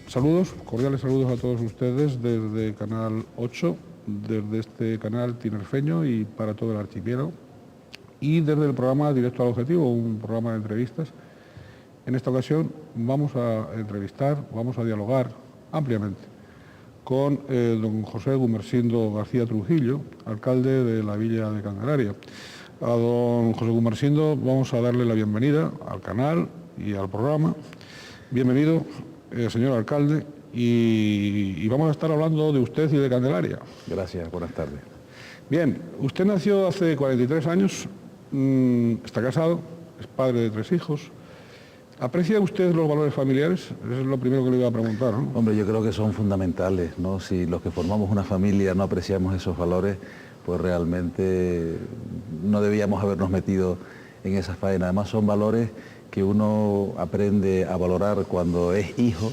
Saludos, cordiales saludos a todos ustedes desde Canal 8, desde este canal tinerfeño y para todo el archipiélago, y desde el programa Directo al Objetivo, un programa de entrevistas. En esta ocasión vamos a entrevistar, vamos a dialogar ampliamente con don José Gumersindo García Trujillo, alcalde de la Villa de Candelaria. A don José Gumersindo vamos a darle la bienvenida al canal y al programa. Bienvenido, señor alcalde, y vamos a estar hablando de usted y de Candelaria. Gracias, buenas tardes. Bien, usted nació hace 43 años, está casado, es padre de 3 hijos. ¿Aprecia usted los valores familiares? Eso es lo primero que le iba a preguntar, ¿no? Hombre, yo creo que son fundamentales, ¿no? Si los que formamos una familia no apreciamos esos valores, pues realmente no debíamos habernos metido en esa faena. Además son valores que uno aprende a valorar cuando es hijo,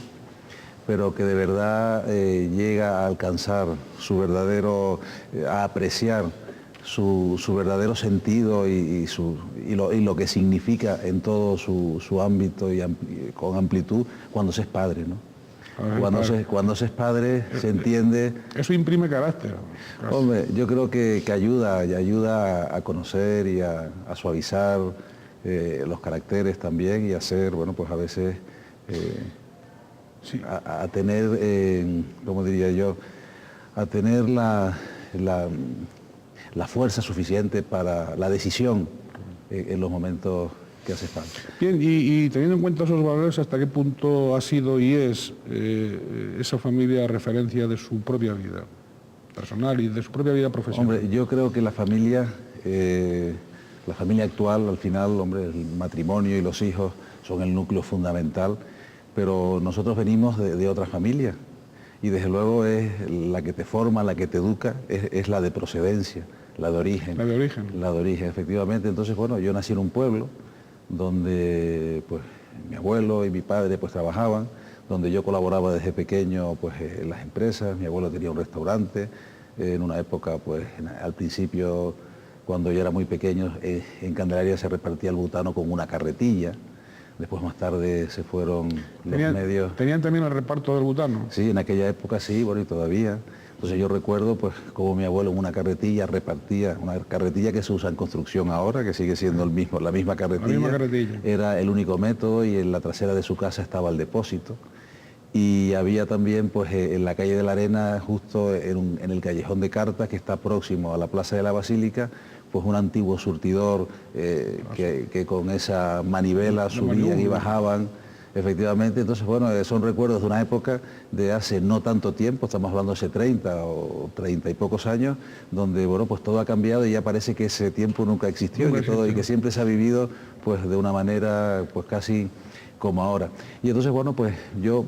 pero que de verdad llega a alcanzar su verdadero, a apreciar su verdadero sentido y lo que significa en todo su ámbito y con amplitud cuando se es padre, ¿no? Cuando se es padre se entiende... Eso imprime carácter. Hombre, yo creo que ayuda a conocer y a suavizar los caracteres también y a ser, bueno, pues a veces sí. a tener, ¿cómo diría yo? A tener la fuerza suficiente para la decisión en los momentos que hace falta. Bien, y teniendo en cuenta esos valores, ¿hasta qué punto ha sido y es esa familia referencia de su propia vida personal y de su propia vida profesional? Hombre, yo creo que la familia actual, al final, hombre, el matrimonio y los hijos son el núcleo fundamental, pero nosotros venimos de otra familia y desde luego es la que te forma, la que te educa, es la de procedencia. La de origen. La de origen. La de origen, efectivamente. Entonces, bueno, yo nací en un pueblo donde pues mi abuelo y mi padre pues trabajaban, donde yo colaboraba desde pequeño pues en las empresas. Mi abuelo tenía un restaurante, en una época pues al principio, cuando yo era muy pequeño, en Candelaria se repartía el butano con una carretilla. Después más tarde se fueron los medios. ¿Tenían también el reparto del butano? Sí, en aquella época sí, bueno, y todavía. Entonces yo recuerdo pues como mi abuelo en una carretilla repartía, una carretilla que se usa en construcción ahora, que sigue siendo la misma carretilla. La misma carretilla. Era el único método y en la trasera de su casa estaba el depósito. Y había también pues en la calle de la Arena, justo en el callejón de Cartas, que está próximo a la Plaza de la Basílica, pues un antiguo surtidor que con esa manivela subían y bajaban. Efectivamente, entonces, bueno, son recuerdos de una época de hace no tanto tiempo, estamos hablando de hace 30 o 30 y pocos años, donde, bueno, pues todo ha cambiado y ya parece que ese tiempo nunca existió y que siempre se ha vivido, pues, de una manera, pues, casi como ahora. Y entonces, bueno, pues yo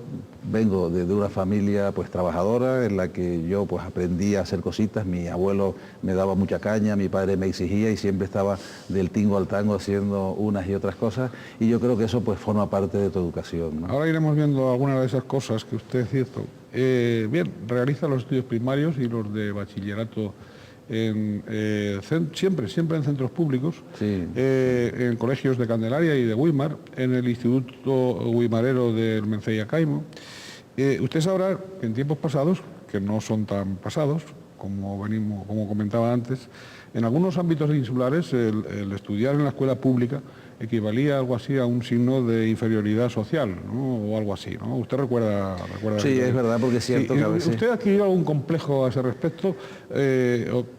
vengo de una familia pues trabajadora en la que yo pues aprendí a hacer cositas. Mi abuelo me daba mucha caña, mi padre me exigía y siempre estaba del tingo al tango haciendo unas y otras cosas, y yo creo que eso pues forma parte de tu educación, ¿no? Ahora iremos viendo algunas de esas cosas que usted cierto. Bien, realiza los estudios primarios y los de bachillerato siempre en centros públicos, sí. En colegios de Candelaria y de Güímar, en el Instituto Güimarero del Mencey Caimo. Usted sabrá que en tiempos pasados, que no son tan pasados, como comentaba antes, en algunos ámbitos insulares el estudiar en la escuela pública equivalía algo así a un signo de inferioridad social, ¿no? O algo así, ¿no? ¿Usted recuerda sí, es verdad, porque es cierto que a veces... ¿Usted adquirió algún complejo a ese respecto?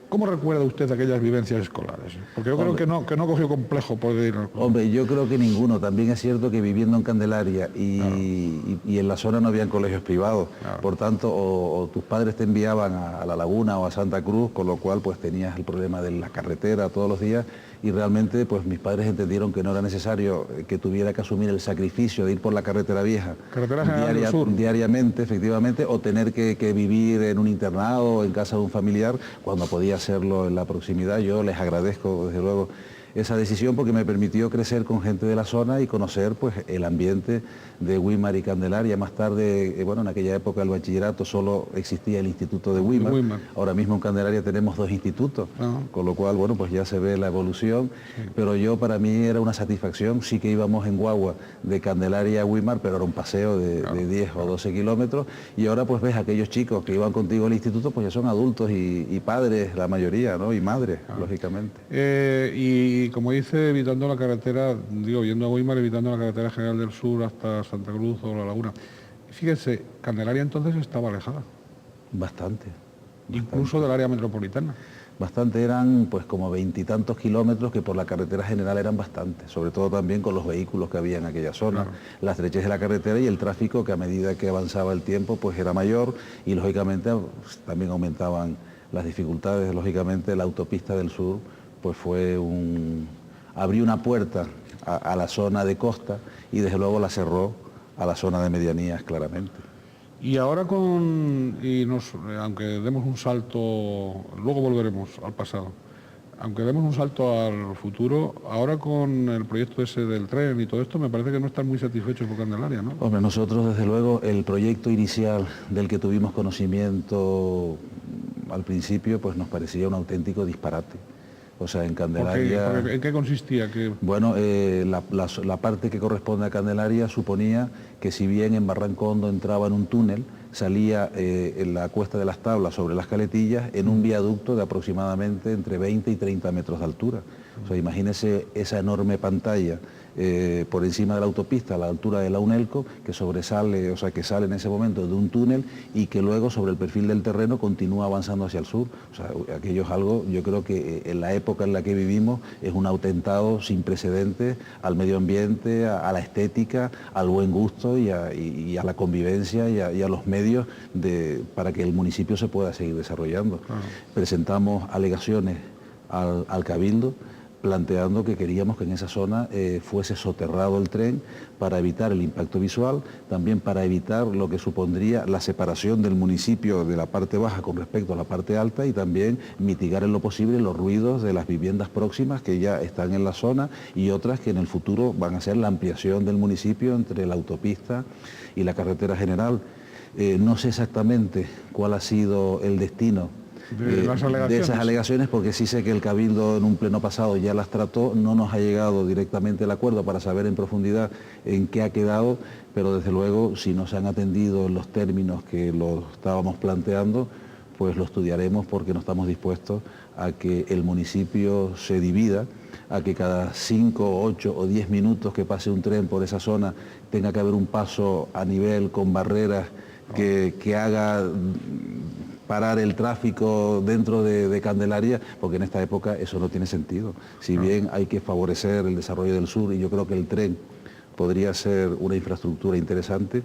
¿Cómo recuerda usted aquellas vivencias escolares? Porque yo creo que no cogió complejo por ir al colegio. Hombre, yo creo que ninguno. También es cierto que viviendo en Candelaria y en la zona no habían colegios privados. Claro. Por tanto, o tus padres te enviaban a La Laguna o a Santa Cruz, con lo cual pues tenías el problema de la carretera todos los días, y realmente pues mis padres entendieron que no era necesario que tuviera que asumir el sacrificio de ir por la carretera vieja diariamente, efectivamente, o tener que vivir en un internado o en casa de un familiar cuando podía hacerlo en la proximidad. Yo les agradezco desde luego esa decisión porque me permitió crecer con gente de la zona y conocer pues el ambiente de Güímar y Candelaria. Más tarde, bueno, en aquella época el bachillerato solo existía el Instituto de Güímar. Ahora mismo en Candelaria tenemos 2 institutos, con lo cual, bueno, pues ya se ve la evolución, pero para mí era una satisfacción. Sí que íbamos en guagua de Candelaria a Güímar, pero era un paseo de 10 o 12 kilómetros, y ahora pues ves a aquellos chicos que iban contigo al instituto, pues ya son adultos y padres, la mayoría, ¿no? Y madres, lógicamente. Y como dice, evitando la carretera, digo, yendo a Güímar, evitando la carretera general del sur hasta Santa Cruz o La Laguna. Fíjese, Candelaria entonces estaba alejada. Bastante. Incluso del área metropolitana. Bastante, eran pues como 20 y tantos kilómetros que por la carretera general eran bastantes, sobre todo también con los vehículos que había en aquella zona, la estrechez de la carretera y el tráfico que a medida que avanzaba el tiempo pues era mayor y lógicamente pues, también aumentaban las dificultades. Lógicamente la autopista del sur pues abrió una puerta a la zona de costa y desde luego la cerró a la zona de medianías claramente. Y ahora aunque demos un salto, luego volveremos al pasado, aunque demos un salto al futuro, ahora con el proyecto ese del tren y todo esto, me parece que no están muy satisfechos por Candelaria, ¿no? Hombre, nosotros desde luego el proyecto inicial del que tuvimos conocimiento al principio, pues nos parecía un auténtico disparate. O sea, en Candelaria... ¿En qué consistía? Bueno, la parte que corresponde a Candelaria suponía que si bien en Barranco Hondo entraba en un túnel, salía en la Cuesta de las Tablas sobre las Caletillas en un viaducto de aproximadamente entre 20 y 30 metros de altura. O sea, imagínese esa enorme pantalla por encima de la autopista a la altura de la UNELCO, que sobresale, o sea, que sale en ese momento de un túnel y que luego sobre el perfil del terreno continúa avanzando hacia el sur. O sea, aquello es algo, yo creo que en la época en la que vivimos es un atentado sin precedentes al medio ambiente, a la estética, al buen gusto y a la convivencia y a los medios para que el municipio se pueda seguir desarrollando. Presentamos alegaciones al Cabildo planteando que queríamos que en esa zona fuese soterrado el tren para evitar el impacto visual, también para evitar lo que supondría la separación del municipio de la parte baja con respecto a la parte alta y también mitigar en lo posible los ruidos de las viviendas próximas que ya están en la zona y otras que en el futuro van a ser la ampliación del municipio entre la autopista y la carretera general. No sé exactamente cuál ha sido el destino de esas alegaciones, porque sí sé que el Cabildo en un pleno pasado ya las trató, no nos ha llegado directamente el acuerdo para saber en profundidad en qué ha quedado, pero desde luego si no se han atendido en los términos que lo estábamos planteando, pues lo estudiaremos porque no estamos dispuestos a que el municipio se divida, a que cada 5, 8 o 10 minutos que pase un tren por esa zona tenga que haber un paso a nivel con barreras que haga parar el tráfico dentro de Candelaria, porque en esta época eso no tiene sentido. Si bien hay que favorecer el desarrollo del sur y yo creo que el tren podría ser una infraestructura interesante,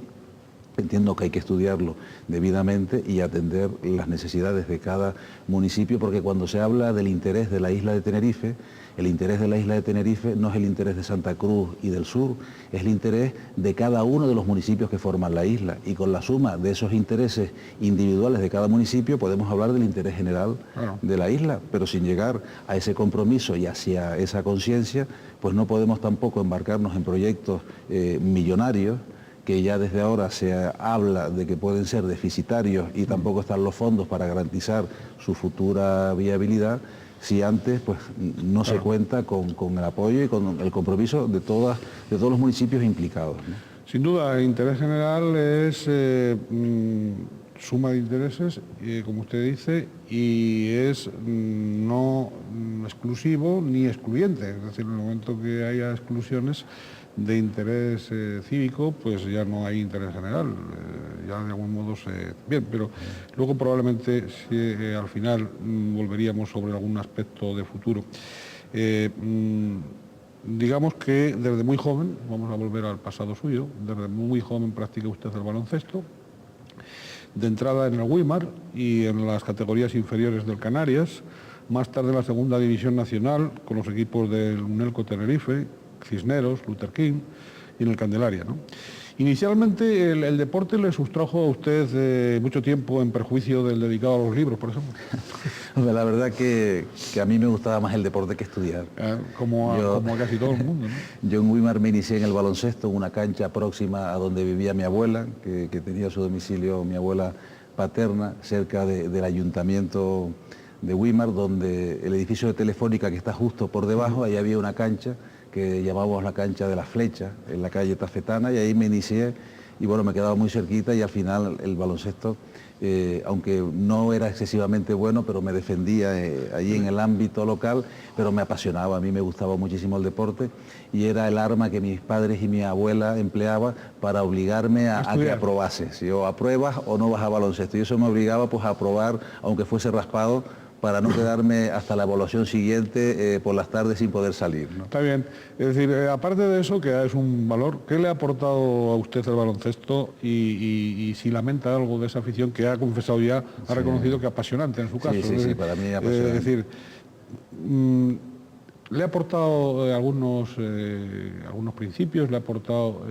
entiendo que hay que estudiarlo debidamente y atender las necesidades de cada municipio, porque cuando se habla del interés de la isla de Tenerife, el interés de la isla de Tenerife no es el interés de Santa Cruz y del sur, es el interés de cada uno de los municipios que forman la isla, y con la suma de esos intereses individuales de cada municipio podemos hablar del interés general de la isla, pero sin llegar a ese compromiso y hacia esa conciencia, pues no podemos tampoco embarcarnos en proyectos millonarios que ya desde ahora se habla de que pueden ser deficitarios y tampoco están los fondos para garantizar su futura viabilidad, si antes pues no se cuenta con el apoyo y con el compromiso de todos los municipios implicados, ¿no? Sin duda, el interés general es suma de intereses, como usted dice, y es no exclusivo ni excluyente. Es decir, en el momento que haya exclusiones de interés cívico, pues ya no hay interés general, ya de algún modo bien, pero luego probablemente al final volveríamos sobre algún aspecto de futuro. Digamos que desde muy joven, vamos a volver al pasado suyo, desde muy joven practica usted el baloncesto, de entrada en el Güímar y en las categorías inferiores del Canarias, más tarde en la segunda división nacional con los equipos del UNELCO Tenerife, Cisneros, Luther King y en el Candelaria, ¿no? Inicialmente el deporte le sustrajo a usted mucho tiempo en perjuicio del dedicado a los libros, por ejemplo. La verdad que a mí me gustaba más el deporte que estudiar. Como a casi todo el mundo, ¿no? Yo en Weimar me inicié en el baloncesto, en una cancha próxima a donde vivía mi abuela, que tenía su domicilio, mi abuela paterna, cerca del ayuntamiento de Weimar, donde el edificio de Telefónica, que está justo por debajo, ahí había una cancha que llamábamos la cancha de la Flecha, en la calle Tafetana, y ahí me inicié, y bueno, me quedaba muy cerquita, y al final el baloncesto, aunque no era excesivamente bueno, pero me defendía allí en el ámbito local, pero me apasionaba, a mí me gustaba muchísimo el deporte, y era el arma que mis padres y mi abuela empleaban para obligarme a que aprobase, si o apruebas o no vas a baloncesto, y eso me obligaba pues a aprobar, aunque fuese raspado, para no quedarme hasta la evaluación siguiente por las tardes sin poder salir, ¿no? Está bien. Es decir, aparte de eso, que es un valor, ¿qué le ha aportado a usted el baloncesto y si lamenta algo de esa afición que ha confesado ya, ha reconocido que apasionante en su caso? Sí, para mí es apasionante. Es decir, ¿le ha aportado algunos principios? ¿Le ha aportado,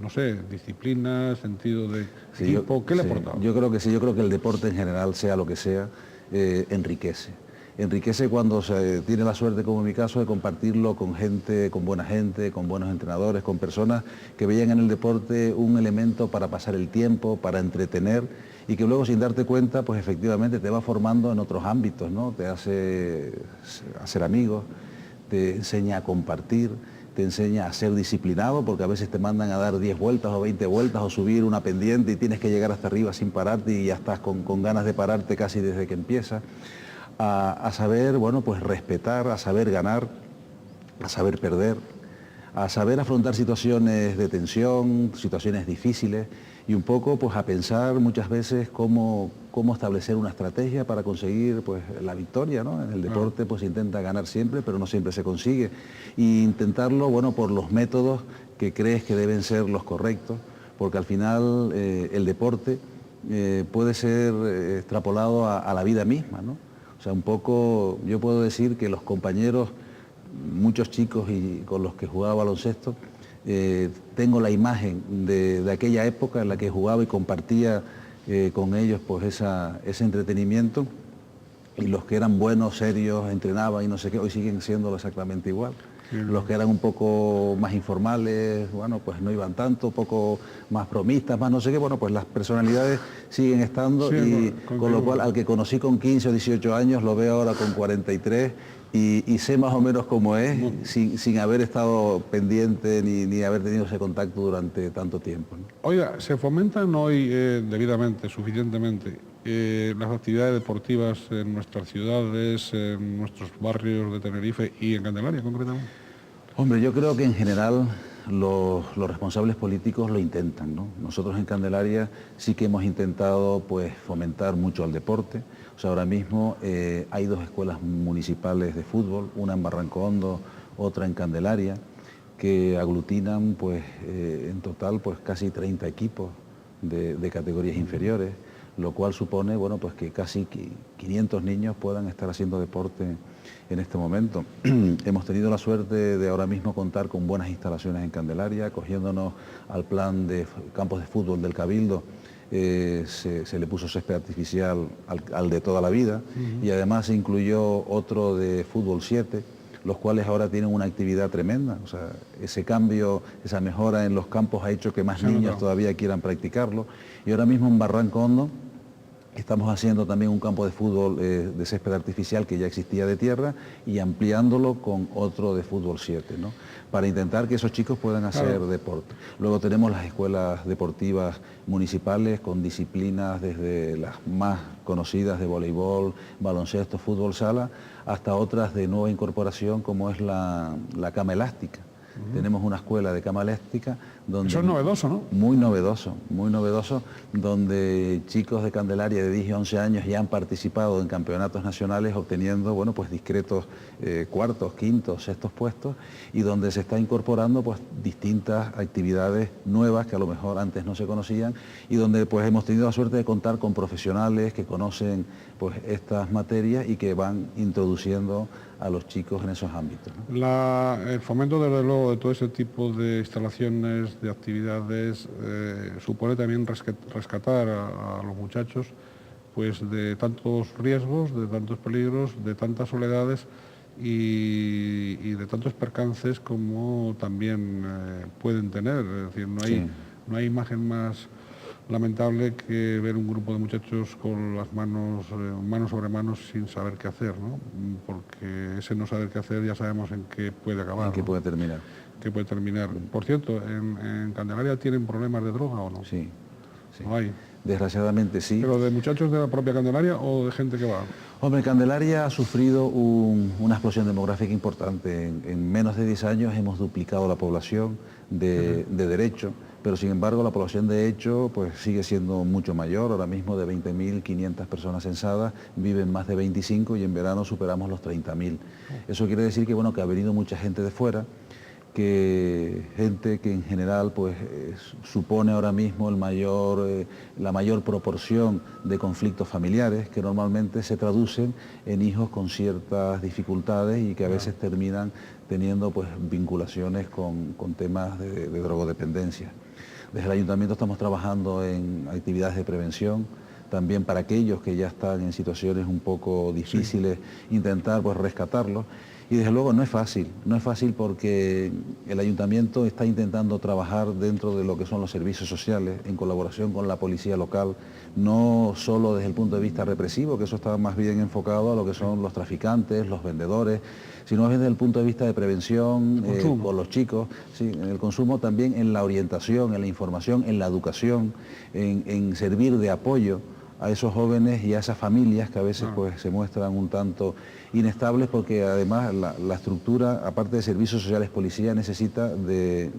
no sé, disciplina, sentido de equipo? ¿Qué le ha aportado? Yo creo que sí, yo creo que el deporte en general, sea lo que sea, enriquece. Enriquece cuando se tiene la suerte, como en mi caso, de compartirlo con gente, con buena gente, con buenos entrenadores, con personas que veían en el deporte un elemento para pasar el tiempo, para entretener, y que luego sin darte cuenta, pues efectivamente te va formando en otros ámbitos, ¿no? Te hace hacer amigos, te enseña a compartir, te enseña a ser disciplinado, porque a veces te mandan a dar 10 vueltas o 20 vueltas o subir una pendiente y tienes que llegar hasta arriba sin pararte y ya estás con ganas de pararte casi desde que empiezas. A saber, bueno, pues respetar, a saber ganar, a saber perder, a saber afrontar situaciones de tensión, situaciones difíciles, y un poco pues a pensar muchas veces cómo establecer una estrategia para conseguir pues la victoria, ¿no? En el deporte pues se intenta ganar siempre, pero no siempre se consigue. Y intentarlo, bueno, por los métodos que crees que deben ser los correctos, porque al final el deporte puede ser extrapolado a la vida misma, ¿no? O sea, un poco yo puedo decir que los compañeros, muchos chicos y con los que jugaba baloncesto, tengo la imagen de aquella época en la que jugaba y compartía con ellos pues ese entretenimiento, y los que eran buenos, serios, entrenaban y no sé qué, hoy siguen siéndolo exactamente igual. Los que eran un poco más informales, bueno, pues no iban tanto, un poco más bromistas, más no sé qué, bueno, pues las personalidades siguen estando, sí, y con lo cual al que conocí con 15 o 18 años lo veo ahora con 43 y sé más o menos cómo es, sin haber estado pendiente ni haber tenido ese contacto durante tanto tiempo, ¿no? Oiga, ¿se fomentan hoy debidamente, suficientemente, las actividades deportivas en nuestras ciudades, en nuestros barrios de Tenerife y en Candelaria concretamente? Hombre, yo creo que en general los responsables políticos lo intentan, ¿no? Nosotros en Candelaria sí que hemos intentado pues fomentar mucho el deporte. O sea, ahora mismo hay 2 escuelas municipales de fútbol, una en Barranco Hondo, otra en Candelaria, que aglutinan pues en total pues casi 30 equipos de categorías inferiores, lo cual supone, bueno, pues que casi 500 niños puedan estar haciendo deporte en este momento. Hemos tenido la suerte de ahora mismo contar con buenas instalaciones en Candelaria, acogiéndonos al plan de campos de fútbol del Cabildo. Se le puso césped artificial al de toda la vida, y además se incluyó otro de fútbol 7, los cuales ahora tienen una actividad tremenda. O sea, ese cambio, esa mejora en los campos ha hecho que más niños todavía quieran practicarlo. Y ahora mismo en Barranco Hondo estamos haciendo también un campo de fútbol de césped artificial que ya existía de tierra, y ampliándolo con otro de fútbol 7, ¿no? Para intentar que esos chicos puedan hacer deporte. Luego tenemos las escuelas deportivas municipales con disciplinas desde las más conocidas de voleibol, baloncesto, fútbol sala, hasta otras de nueva incorporación como es la cama elástica. Tenemos una escuela de cama elástica donde... Eso es novedoso, ¿no? Muy novedoso, donde chicos de Candelaria de 10 y 11 años ya han participado en campeonatos nacionales obteniendo, bueno, pues discretos cuartos, quintos, sextos puestos, y donde se está incorporando pues distintas actividades nuevas que a lo mejor antes no se conocían, y donde pues hemos tenido la suerte de contar con profesionales que conocen pues estas materias y que van introduciendo a los chicos en esos ámbitos, ¿no? El fomento, desde luego, de todo ese tipo de instalaciones, de actividades, supone también rescatar a los muchachos pues de tantos riesgos, de tantos peligros, de tantas soledades y de tantos percances como también pueden tener. Es decir, no hay imagen más lamentable que ver un grupo de muchachos con las manos sobre manos sin saber qué hacer, ¿no? Porque ese no saber qué hacer ya sabemos en qué puede acabar. ¿En qué ¿no? puede terminar? Que puede terminar. Por cierto, ¿en Candelaria tienen problemas de droga o no? Sí, sí. No hay. Desgraciadamente sí. ¿Pero de muchachos de la propia Candelaria o de gente que va? Hombre, Candelaria ha sufrido una explosión demográfica importante. En menos de 10 años hemos duplicado la población de derecho, pero sin embargo la población de hecho pues sigue siendo mucho mayor. Ahora mismo de 20.500 personas censadas viven más de 25 y en verano superamos los 30.000. Eso quiere decir que, bueno, que ha venido mucha gente de fuera, que gente que en general pues supone ahora mismo la mayor proporción de conflictos familiares, que normalmente se traducen en hijos con ciertas dificultades y que a veces terminan teniendo pues vinculaciones con temas de drogodependencia. Desde el ayuntamiento estamos trabajando en actividades de prevención, también para aquellos que ya están en situaciones un poco difíciles, intentar pues rescatarlos. Y desde luego no es fácil porque el ayuntamiento está intentando trabajar dentro de lo que son los servicios sociales, en colaboración con la policía local, no solo desde el punto de vista represivo, que eso está más bien enfocado a lo que son los traficantes, los vendedores, sino más bien desde el punto de vista de prevención con los chicos, sí, en el consumo, también en la orientación, en la información, en la educación, en servir de apoyo a esos jóvenes y a esas familias que a veces pues se muestran un tanto inestables, porque además la estructura, aparte de servicios sociales, policía, necesita del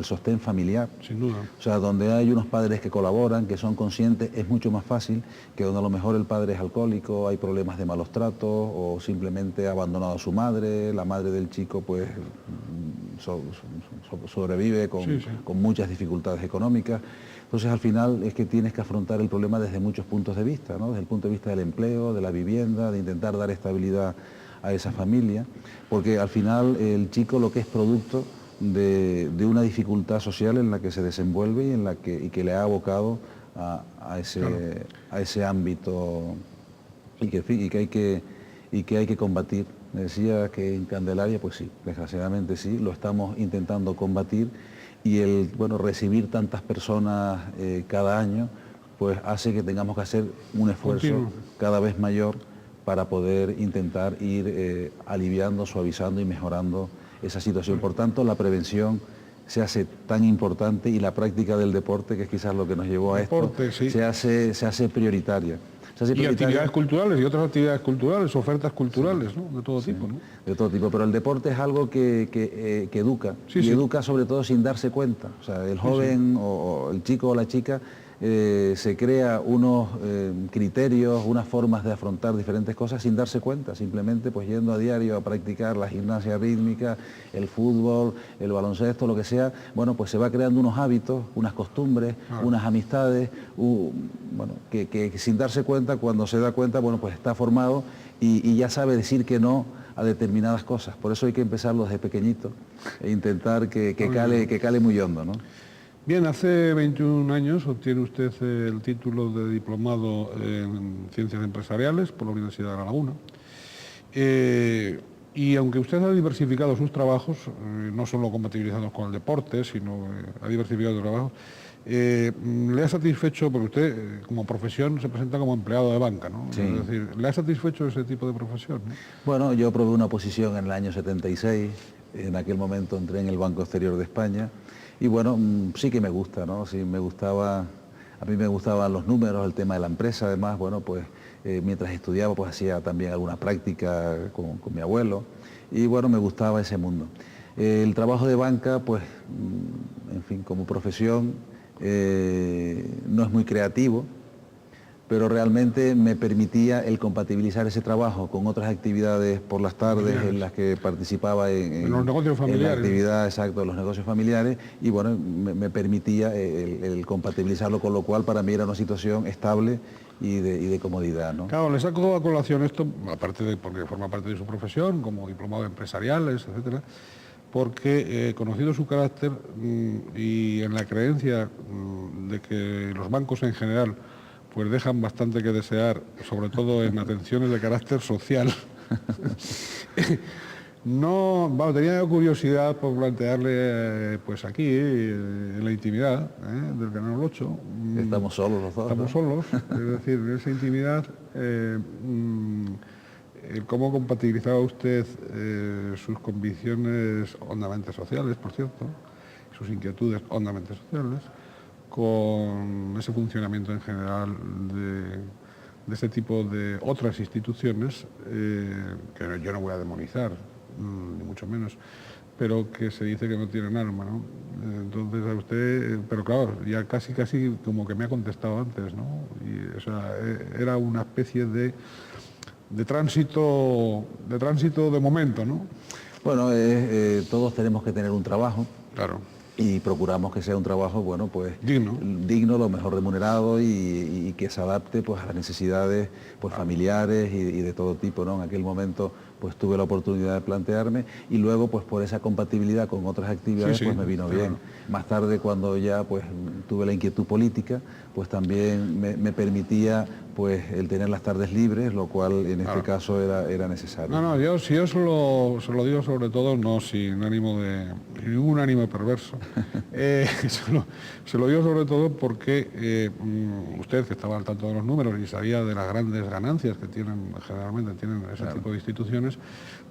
sostén familiar. Sin duda. O sea, donde hay unos padres que colaboran, que son conscientes, es mucho más fácil que donde a lo mejor el padre es alcohólico, hay problemas de malos tratos o simplemente ha abandonado a su madre, la madre del chico pues sobrevive con muchas dificultades económicas. Entonces al final es que tienes que afrontar el problema desde muchos puntos de vista, ¿no? Desde el punto de vista del empleo, de la vivienda, de intentar dar estabilidad a esa familia, porque al final el chico lo que es producto de una dificultad social en la que se desenvuelve y que le ha abocado a ese ámbito y que hay que combatir. Me decía que en Candelaria, pues sí, desgraciadamente sí, lo estamos intentando combatir. Y recibir tantas personas cada año, pues hace que tengamos que hacer un esfuerzo cada vez mayor para poder intentar ir aliviando, suavizando y mejorando esa situación. Por tanto, la prevención se hace tan importante y la práctica del deporte, que es quizás lo que nos llevó a esto, se hace prioritaria. Y actividades culturales y otras actividades culturales, ofertas culturales, ¿no? De todo tipo, ¿no? De todo tipo, pero el deporte es algo que educa, educa sobre todo sin darse cuenta. O sea, el joven o el chico o la chica se crea unos criterios, unas formas de afrontar diferentes cosas sin darse cuenta, simplemente pues yendo a diario a practicar la gimnasia rítmica, el fútbol, el baloncesto, lo que sea, bueno, pues se va creando unos hábitos, unas costumbres, unas amistades, que sin darse cuenta, cuando se da cuenta, bueno, pues está formado y ya sabe decir que no a determinadas cosas. Por eso hay que empezarlo desde pequeñito e intentar que cale muy hondo, ¿no? Bien, hace 21 años obtiene usted el título de diplomado en Ciencias Empresariales por la Universidad de La Laguna. Y aunque usted ha diversificado sus trabajos, no solo compatibilizados con el deporte, sino ha diversificado sus trabajos, ¿le ha satisfecho, porque usted como profesión se presenta como empleado de banca, ¿no? Sí. Es decir, ¿le ha satisfecho ese tipo de profesión, ¿no? Bueno, yo probé una posición en el año 76, en aquel momento entré en el Banco Exterior de España, y bueno, sí que me gusta, ¿no? Sí, me gustaba, a mí me gustaban los números, el tema de la empresa, además, bueno, pues mientras estudiaba pues hacía también alguna práctica con mi abuelo, y bueno, me gustaba ese mundo. El trabajo de banca, pues, en fin, como profesión, no es muy creativo, pero realmente me permitía el compatibilizar ese trabajo con otras actividades por las tardes en las que participaba en los negocios en la familiares. actividad, exacto, de los negocios familiares, y bueno, me permitía el compatibilizarlo, con lo cual para mí era una situación estable y de comodidad, ¿no? Claro, le saco a colación esto, aparte de porque forma parte de su profesión, como diplomado de empresariales, etcétera, porque conocido su carácter y en la creencia de que los bancos en general pues dejan bastante que desear, sobre todo en atenciones de carácter social. No, vamos, tenía curiosidad por plantearle, pues aquí, en la intimidad del Canal 8. Estamos solos los dos, Estamos ¿no? solos, es decir, en esa intimidad, cómo compatibilizaba usted sus convicciones hondamente sociales, por cierto, sus inquietudes hondamente sociales, con ese funcionamiento en general de ese tipo de otras instituciones, que yo no voy a demonizar, ni mucho menos, pero que se dice que no tienen alma, ¿no? Entonces a usted, pero claro, ya casi como que me ha contestado antes, ¿no? Y, o sea, era una especie de tránsito de momento, ¿no? Bueno, todos tenemos que tener un trabajo. Claro. Y procuramos que sea un trabajo, bueno, pues digno, lo mejor remunerado y que se adapte pues a las necesidades pues familiares y de todo tipo, ¿no? En aquel momento pues tuve la oportunidad de plantearme y luego pues por esa compatibilidad con otras actividades pues me vino bien. Más tarde, cuando ya pues tuve la inquietud política, pues también me permitía pues el tener las tardes libres, lo cual en este caso era necesario. No, yo se lo digo sobre todo, no sin ningún ánimo perverso. Se lo digo sobre todo porque usted, que estaba al tanto de los números y sabía de las grandes ganancias que generalmente tienen ese tipo de instituciones,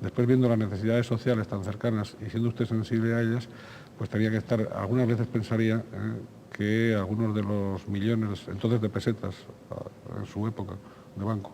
después viendo las necesidades sociales tan cercanas y siendo usted sensible a ellas, pues tenía que estar, algunas veces pensaría que algunos de los millones entonces de pesetas en su época de banco,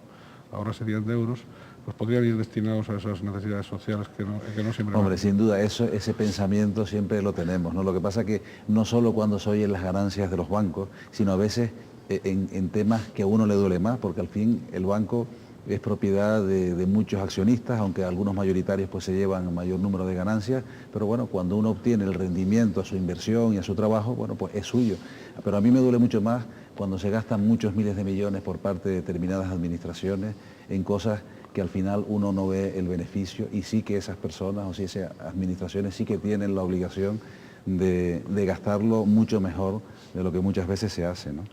ahora serían de euros, pues podrían ir destinados a esas necesidades sociales que no siempre... Hombre, sin duda, ese pensamiento siempre lo tenemos, ¿no? Lo que pasa es que no solo cuando se oyen las ganancias de los bancos, sino a veces en temas que a uno le duele más, porque al fin el banco es propiedad de muchos accionistas, aunque algunos mayoritarios pues se llevan mayor número de ganancias, pero bueno, cuando uno obtiene el rendimiento a su inversión y a su trabajo, bueno, pues es suyo. Pero a mí me duele mucho más cuando se gastan muchos miles de millones por parte de determinadas administraciones en cosas que al final uno no ve el beneficio, y sí que esas personas o sí esas administraciones sí que tienen la obligación de gastarlo mucho mejor de lo que muchas veces se hace, ¿no?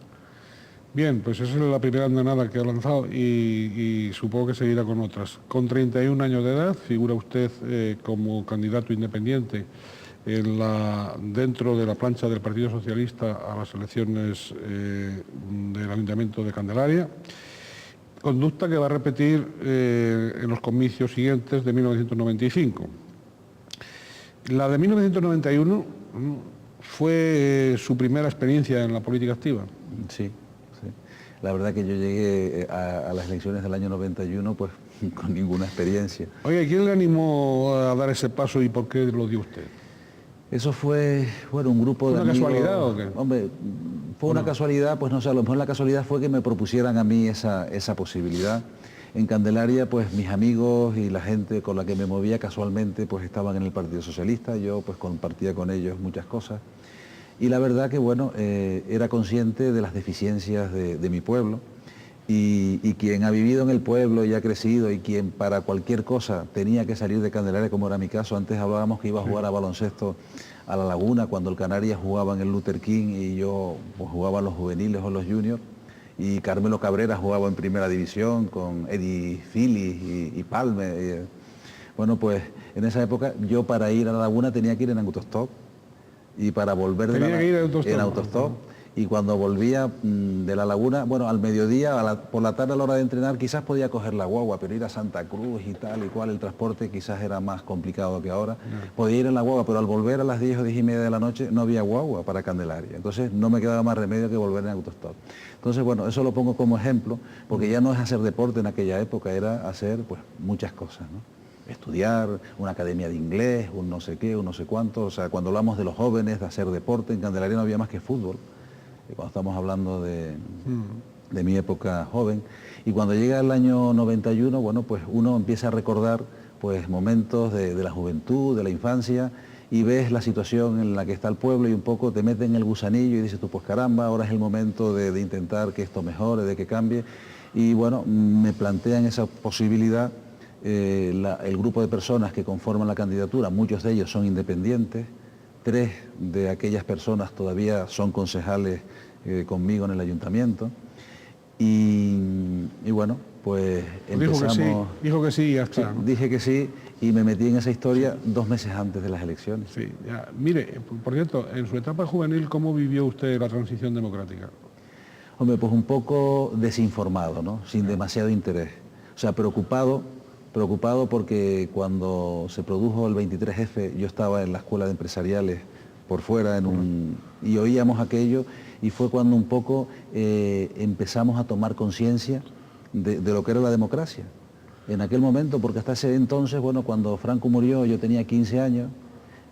Bien, pues esa es la primera andanada que ha lanzado y supongo que seguirá con otras. Con 31 años de edad figura usted como candidato independiente dentro de la plancha del Partido Socialista a las elecciones del Ayuntamiento de Candelaria. Conducta que va a repetir en los comicios siguientes de 1995. La de 1991 fue su primera experiencia en la política activa. Sí. La verdad que yo llegué a las elecciones del año 91 pues con ninguna experiencia. Oye, ¿quién le animó a dar ese paso y por qué lo dio usted? Eso fue, bueno, un grupo de amigos. ¿Fue una casualidad o qué? Hombre, fue una casualidad, pues no sé, a lo mejor la casualidad fue que me propusieran a mí esa posibilidad. En Candelaria, pues mis amigos y la gente con la que me movía casualmente, pues estaban en el Partido Socialista, yo pues compartía con ellos muchas cosas. Y la verdad que, bueno, era consciente de las deficiencias de mi pueblo y quien ha vivido en el pueblo y ha crecido y quien para cualquier cosa tenía que salir de Candelaria, como era mi caso. Antes hablábamos que iba a jugar a baloncesto a La Laguna cuando el Canarias jugaba en el Luther King y yo pues, jugaba en los juveniles o los juniors, y Carmelo Cabrera jugaba en primera división con Eddie Phillips y Palme. Bueno, pues en esa época yo para ir a La Laguna tenía que ir en autostop, y para volver en autostop. Y cuando volvía de La Laguna, bueno, al mediodía, por la tarde a la hora de entrenar, quizás podía coger la guagua, pero ir a Santa Cruz y tal y cual, el transporte quizás era más complicado que ahora. Podía ir en la guagua, pero al volver a las 10 o 10 y media de la noche no había guagua para Candelaria. Entonces no me quedaba más remedio que volver en autostop. Entonces, bueno, eso lo pongo como ejemplo, porque ya no es hacer deporte en aquella época, era hacer pues muchas cosas, ¿no? Estudiar, una academia de inglés, un no sé qué, un no sé cuánto. O sea, cuando hablamos de los jóvenes, de hacer deporte, en Candelaria no había más que fútbol. Cuando estamos hablando de de mi época joven. Y cuando llega el año 91, bueno, pues uno empieza a recordar pues momentos de la juventud, de la infancia, y ves la situación en la que está el pueblo y un poco te mete en el gusanillo y dices tú, pues caramba, ahora es el momento de intentar que esto mejore, de que cambie. Y bueno, me plantean esa posibilidad. El grupo de personas que conforman la candidatura, muchos de ellos son independientes, 3 de aquellas personas todavía son concejales conmigo en el ayuntamiento. Y bueno, pues empezamos... Dijo que sí y ya está, sí, ¿no? dije que sí y me metí en esa historia 2 meses antes de las elecciones. Sí, ya. Mire, por cierto, en su etapa juvenil, ¿cómo vivió usted la transición democrática? Hombre, pues un poco desinformado, ¿no? Sin demasiado interés. O sea, preocupado porque cuando se produjo el 23F yo estaba en la escuela de empresariales por fuera y oíamos aquello y fue cuando un poco empezamos a tomar conciencia de lo que era la democracia. En aquel momento, porque hasta ese entonces, bueno, cuando Franco murió yo tenía 15 años,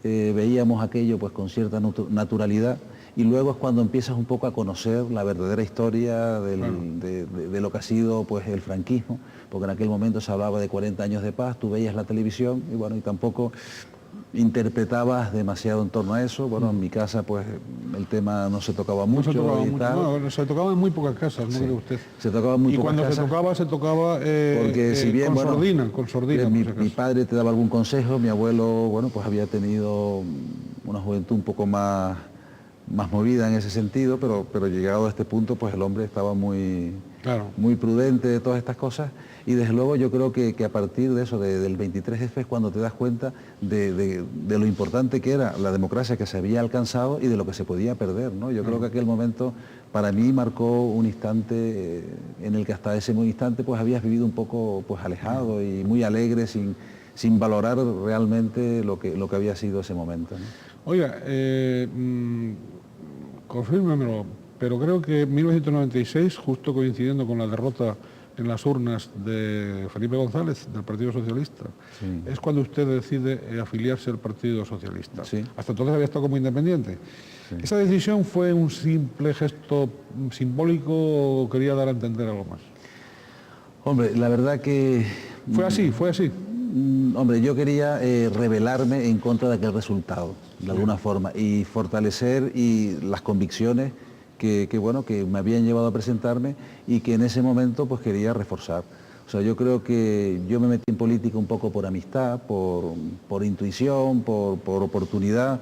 veíamos aquello pues con cierta naturalidad y luego es cuando empiezas un poco a conocer la verdadera historia de lo que ha sido pues el franquismo, porque en aquel momento se hablaba de 40 años de paz, tú veías la televisión y bueno, y tampoco interpretabas demasiado en torno a eso. Bueno, en mi casa pues el tema no se tocaba mucho. No, se tocaba en muy pocas casas, ¿no cree usted? Se tocaba en muy pocas casas. Y cuando se tocaba porque si bien, con sordina. Mi padre te daba algún consejo, mi abuelo, bueno, pues había tenido una juventud un poco más movida en ese sentido, pero llegado a este punto, pues el hombre estaba muy prudente de todas estas cosas y desde luego yo creo que a partir de eso, del 23F es cuando te das cuenta de lo importante que era la democracia que se había alcanzado y de lo que se podía perder, ¿no? Yo creo que aquel momento para mí marcó un instante en el que hasta ese instante pues habías vivido un poco pues alejado y muy alegre sin valorar realmente lo que había sido ese momento, ¿no? Oiga, confírmemelo, pero creo que en 1996, justo coincidiendo con la derrota en las urnas de Felipe González, del Partido Socialista, sí, es cuando usted decide afiliarse al Partido Socialista. Sí. Hasta entonces había estado como independiente. Sí. ¿Esa decisión fue un simple gesto simbólico o quería dar a entender algo más? Hombre, la verdad que... Fue así. Hombre, yo quería rebelarme en contra de aquel resultado, de alguna forma, y fortalecer las convicciones que me habían llevado a presentarme y que en ese momento pues quería reforzar. O sea, yo creo que yo me metí en política un poco por amistad, por intuición, por oportunidad,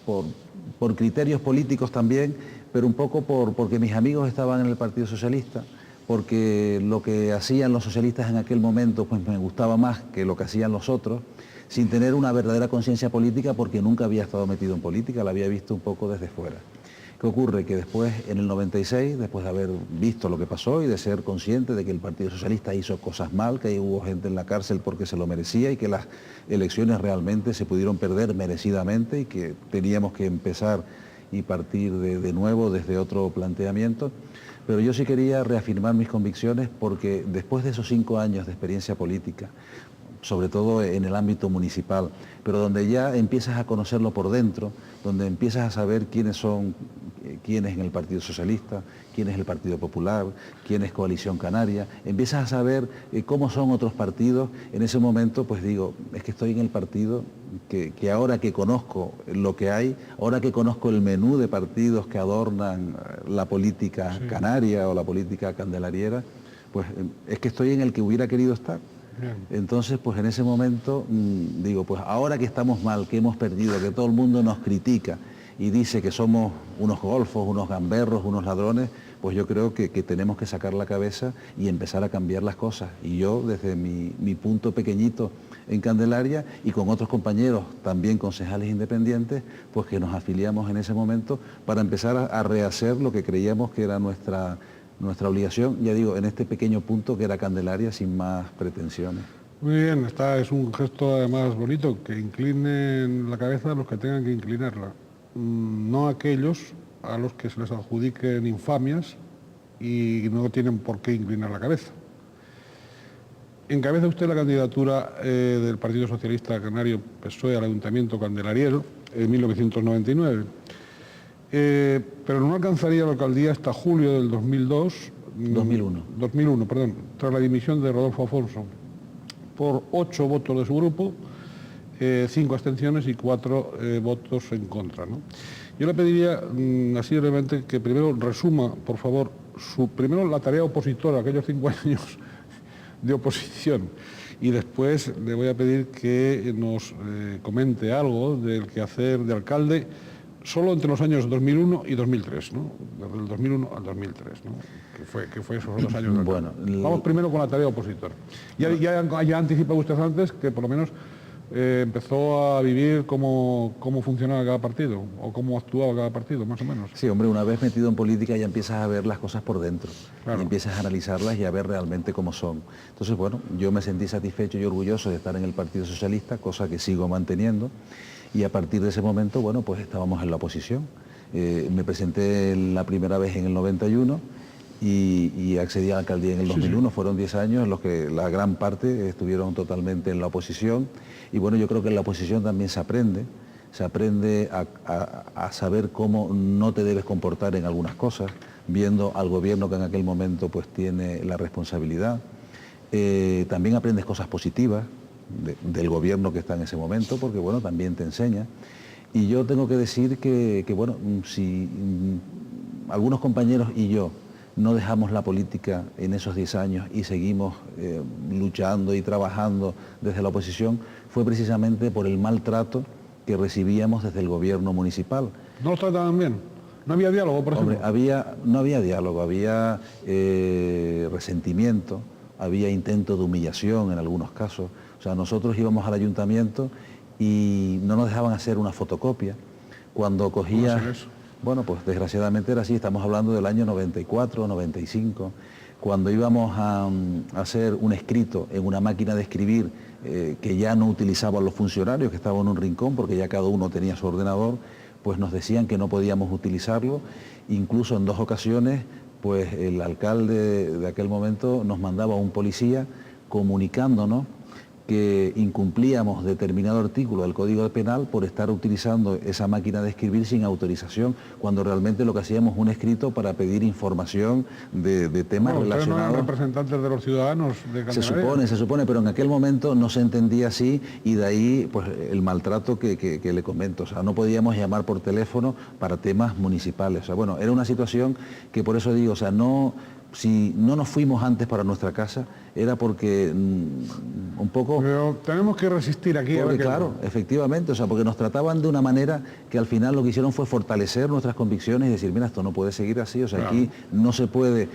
por criterios políticos también, pero un poco porque mis amigos estaban en el Partido Socialista, porque lo que hacían los socialistas en aquel momento pues me gustaba más que lo que hacían los otros, sin tener una verdadera conciencia política porque nunca había estado metido en política, la había visto un poco desde fuera. ¿Qué ocurre? Que después, en el 96, después de haber visto lo que pasó y de ser consciente de que el Partido Socialista hizo cosas mal, que hubo gente en la cárcel porque se lo merecía y que las elecciones realmente se pudieron perder merecidamente y que teníamos que empezar y partir de nuevo desde otro planteamiento, pero yo sí quería reafirmar mis convicciones porque después de esos 5 años de experiencia política, sobre todo en el ámbito municipal, pero donde ya empiezas a conocerlo por dentro, donde empiezas a saber quiénes en el Partido Socialista, quién es el Partido Popular, quién es Coalición Canaria, empiezas a saber cómo son otros partidos, en ese momento pues digo, es que estoy en el partido que ahora que conozco lo que hay, ahora que conozco el menú de partidos que adornan la política canaria o la política candelariera, pues es que estoy en el que hubiera querido estar. Entonces, pues en ese momento, digo, pues ahora que estamos mal, que hemos perdido, que todo el mundo nos critica y dice que somos unos golfos, unos gamberros, unos ladrones, pues yo creo que tenemos que sacar la cabeza y empezar a cambiar las cosas. Y yo, desde mi punto pequeñito en Candelaria y con otros compañeros, también concejales independientes, pues que nos afiliamos en ese momento para empezar a rehacer lo que creíamos que era nuestra obligación, ya digo, en este pequeño punto que era Candelaria sin más pretensiones. Muy bien, es un gesto además bonito, que inclinen la cabeza a los que tengan que inclinarla, no aquellos a los que se les adjudiquen infamias y no tienen por qué inclinar la cabeza. Encabeza usted la candidatura del Partido Socialista Canario PSOE al Ayuntamiento Candelariero en 1999. Pero no alcanzaría la alcaldía hasta julio del 2002, 2001, perdón, tras la dimisión de Rodolfo Afonso, por 8 votos de su grupo, 5 abstenciones y 4 votos en contra, ¿no? Yo le pediría, así brevemente, que primero resuma, por favor, primero la tarea opositora, aquellos 5 años de oposición, y después le voy a pedir que nos comente algo del quehacer de alcalde solo entre los años 2001 y 2003, ¿no? Desde el 2001 al 2003, ¿no? Que fue esos 2 años de alcalde. Bueno, vamos primero con la tarea opositora. Ya anticipa usted antes que por lo menos empezó a vivir cómo funcionaba cada partido o cómo actuaba cada partido, más o menos. Sí, hombre, una vez metido en política ya empiezas a ver las cosas por dentro, claro. Y empiezas a analizarlas y a ver realmente cómo son. Entonces, bueno, yo me sentí satisfecho y orgulloso de estar en el Partido Socialista, cosa que sigo manteniendo, y a partir de ese momento, bueno, pues estábamos en la oposición. Me presenté la primera vez en el 91, y accedí a la alcaldía en el 2001, sí. Fueron 10 años en los que la gran parte estuvieron totalmente en la oposición, y bueno, yo creo que en la oposición también se aprende a saber cómo no te debes comportar en algunas cosas, viendo al gobierno que en aquel momento pues tiene la responsabilidad. También aprendes cosas positivas del gobierno que está en ese momento, porque bueno, también te enseña. Y yo tengo que decir que bueno, si algunos compañeros y yo no dejamos la política en esos 10 años y seguimos luchando y trabajando desde la oposición, fue precisamente por el maltrato que recibíamos desde el gobierno municipal. ¿No los trataban bien? ¿No había diálogo, por ejemplo? Hombre, no había diálogo, había resentimiento, había intento de humillación en algunos casos. O sea, nosotros íbamos al ayuntamiento y no nos dejaban hacer una fotocopia. Cuando cogías... ¿Cómo hacen eso? Bueno, pues desgraciadamente era así, estamos hablando del año 94, 95, cuando íbamos a hacer un escrito en una máquina de escribir que ya no utilizaban los funcionarios, que estaban en un rincón porque ya cada uno tenía su ordenador, pues nos decían que no podíamos utilizarlo. Incluso en 2 ocasiones, pues el alcalde de aquel momento nos mandaba a un policía comunicándonos que incumplíamos determinado artículo del Código Penal por estar utilizando esa máquina de escribir sin autorización, cuando realmente lo que hacíamos un escrito para pedir información de temas relacionados. ¿No eran representantes de los ciudadanos de Candelaria? Se supone, pero en aquel momento no se entendía así, y de ahí pues el maltrato que le comento. O sea, no podíamos llamar por teléfono para temas municipales. O sea, bueno, era una situación que por eso digo, o sea, si no nos fuimos antes para nuestra casa, era porque un poco... Pero tenemos que resistir aquí. Porque, claro, efectivamente, o sea, porque nos trataban de una manera que al final lo que hicieron fue fortalecer nuestras convicciones y decir, mira, esto no puede seguir así, o sea, claro. Aquí no se puede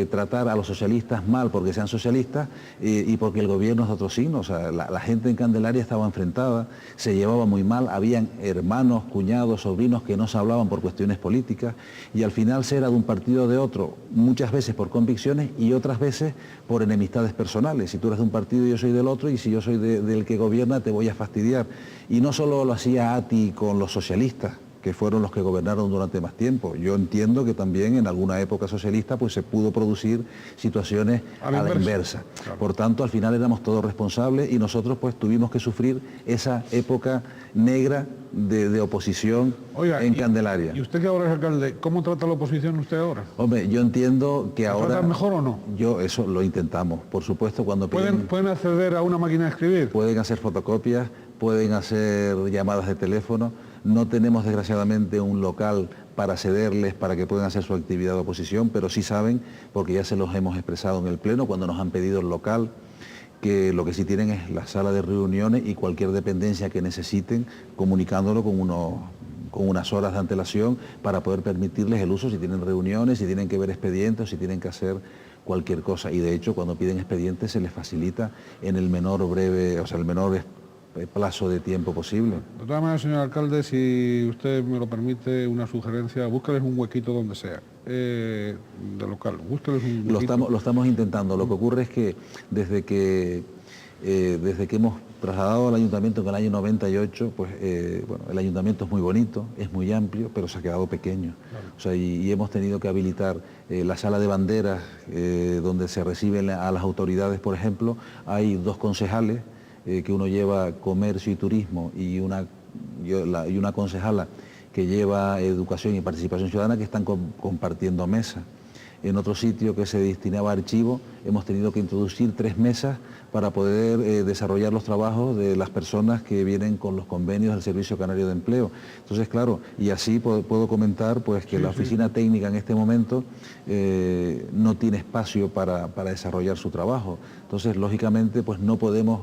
tratar a los socialistas mal porque sean socialistas y porque el gobierno es de otro signo. O sea, la gente en Candelaria estaba enfrentada, se llevaba muy mal, habían hermanos, cuñados, sobrinos que no se hablaban por cuestiones políticas, y al final se era de un partido o de otro, muchas veces por convicciones y otras veces por enemistades personales. Si tú eres de un partido y yo soy del otro, y si yo soy del que gobierna te voy a fastidiar. Y no solo lo hacía ATI con los socialistas, que fueron los que gobernaron durante más tiempo. Yo entiendo que también en alguna época socialista pues se pudo producir situaciones a la inversa. Claro. Por tanto, al final éramos todos responsables y nosotros pues tuvimos que sufrir esa época negra de oposición. Oiga, en Candelaria. ¿Y usted que ahora es alcalde, cómo trata la oposición usted ahora? Hombre, yo entiendo que ahora... ¿Trata mejor o no? Yo eso lo intentamos, por supuesto, cuando ¿Pueden acceder a una máquina de escribir? Pueden hacer fotocopias, pueden hacer llamadas de teléfono. No tenemos desgraciadamente un local para cederles para que puedan hacer su actividad de oposición, pero sí saben, porque ya se los hemos expresado en el Pleno cuando nos han pedido el local, que lo que sí tienen es la sala de reuniones y cualquier dependencia que necesiten, comunicándolo con unas horas de antelación para poder permitirles el uso si tienen reuniones, si tienen que ver expedientes, si tienen que hacer cualquier cosa. Y de hecho, cuando piden expedientes se les facilita en el menor plazo de tiempo posible. De todas maneras, señor alcalde, si usted me lo permite, una sugerencia, búsqueles un huequito donde sea, de local, búsqueles un huequito. Lo estamos intentando. Lo que ocurre es que desde que hemos trasladado al ayuntamiento en el año 98, pues bueno, el ayuntamiento es muy bonito, es muy amplio, pero se ha quedado pequeño. Claro. O sea, y hemos tenido que habilitar la sala de banderas, donde se reciben a las autoridades, por ejemplo. Hay 2 concejales, que uno lleva comercio y turismo y una concejala que lleva educación y participación ciudadana, que están compartiendo mesa. en otro sitio que se destinaba a archivo, hemos tenido que introducir 3 mesas para poder desarrollar los trabajos de las personas que vienen con los convenios del Servicio Canario de Empleo. Entonces, claro, y así puedo comentar pues que la oficina técnica en este momento no tiene espacio para desarrollar su trabajo. Entonces, lógicamente, pues no podemos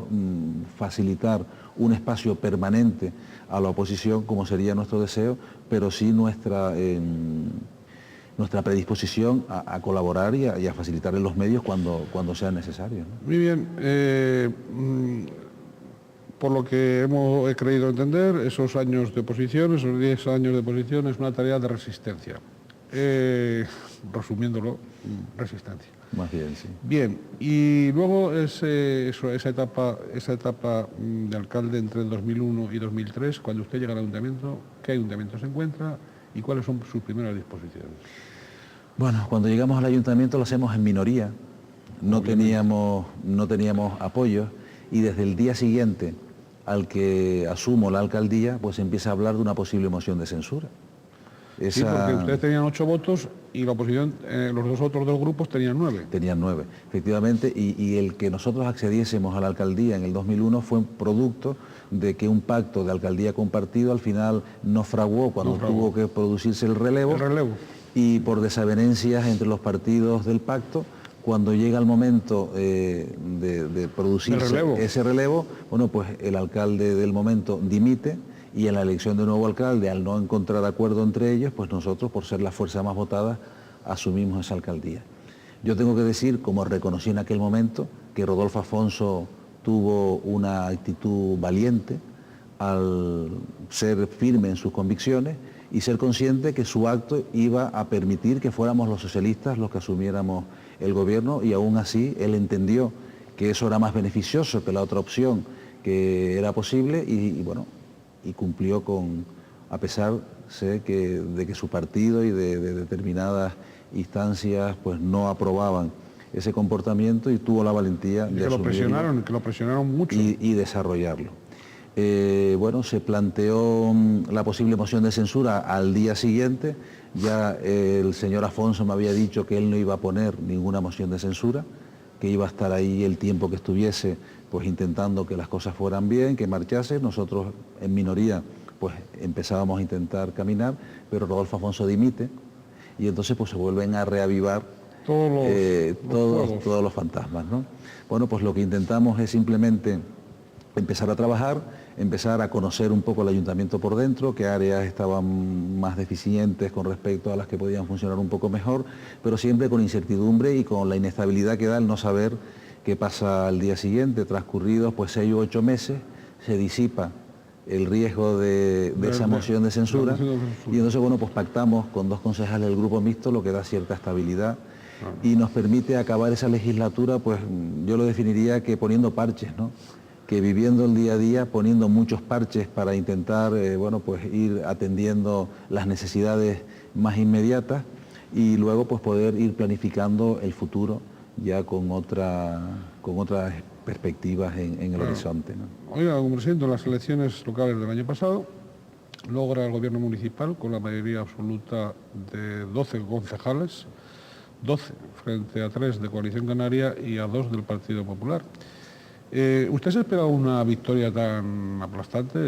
facilitar un espacio permanente a la oposición como sería nuestro deseo, pero sí nuestra predisposición a colaborar y a facilitarle los medios cuando sea necesario, ¿no? Muy bien. Por lo que he creído entender, esos años de oposición, esos 10 años de oposición, es una tarea de resistencia. Resumiéndolo, resistencia. Más bien, sí. Bien, y luego esa etapa de alcalde entre el 2001 y 2003, cuando usted llega al ayuntamiento, ¿qué ayuntamiento se encuentra y cuáles son sus primeras disposiciones? Bueno, cuando llegamos al ayuntamiento lo hacemos en minoría, no teníamos apoyo, y desde el día siguiente al que asumo la alcaldía, pues empieza a hablar de una posible moción de censura. Sí, porque ustedes tenían 8 votos y la oposición, los otros dos grupos tenían 9. Tenían 9, efectivamente, y el que nosotros accediésemos a la alcaldía en el 2001 fue un producto de que un pacto de alcaldía compartido al final no fraguó cuando tuvo que producirse el relevo. Y por desavenencias entre los partidos del pacto, cuando llega el momento de producirse ese relevo, bueno, pues el alcalde del momento dimite, y en la elección de nuevo alcalde, al no encontrar acuerdo entre ellos, pues nosotros, por ser la fuerza más votada, asumimos esa alcaldía. Yo tengo que decir, como reconocí en aquel momento, que Rodolfo Afonso tuvo una actitud valiente al ser firme en sus convicciones y ser consciente que su acto iba a permitir que fuéramos los socialistas los que asumiéramos el gobierno, y aún así él entendió que eso era más beneficioso que la otra opción que era posible, y bueno, y cumplió a pesar de que su partido y de determinadas instancias pues no aprobaban ese comportamiento, y tuvo la valentía de asumirlo, que lo presionaron mucho y desarrollarlo. Bueno, se planteó la posible moción de censura al día siguiente. Ya el señor Afonso me había dicho que él no iba a poner ninguna moción de censura, que iba a estar ahí el tiempo que estuviese pues intentando que las cosas fueran bien, que marchase. Nosotros en minoría pues empezábamos a intentar caminar, pero Rodolfo Afonso dimite, y entonces pues se vuelven a reavivar todos los fantasmas, ¿no? Bueno, pues lo que intentamos es simplemente empezar a trabajar, empezar a conocer un poco el ayuntamiento por dentro, qué áreas estaban más deficientes con respecto a las que podían funcionar un poco mejor, pero siempre con incertidumbre y con la inestabilidad que da el no saber qué pasa al día siguiente. Transcurridos pues 6 u 8 meses, se disipa el riesgo de esa moción de censura, y entonces bueno, pues pactamos con 2 concejales del grupo mixto, lo que da cierta estabilidad y nos permite acabar esa legislatura, pues yo lo definiría que poniendo parches, ¿no? Que viviendo el día a día, poniendo muchos parches para intentar bueno, pues ir atendiendo las necesidades más inmediatas, y luego pues poder ir planificando el futuro ya con otras perspectivas en el horizonte, ¿no? Oiga, como presidente, en las elecciones locales del año pasado logra el gobierno municipal con la mayoría absoluta de 12 concejales, 12 frente a 3 de Coalición Canaria y a 2 del Partido Popular. ¿Usted se esperaba una victoria tan aplastante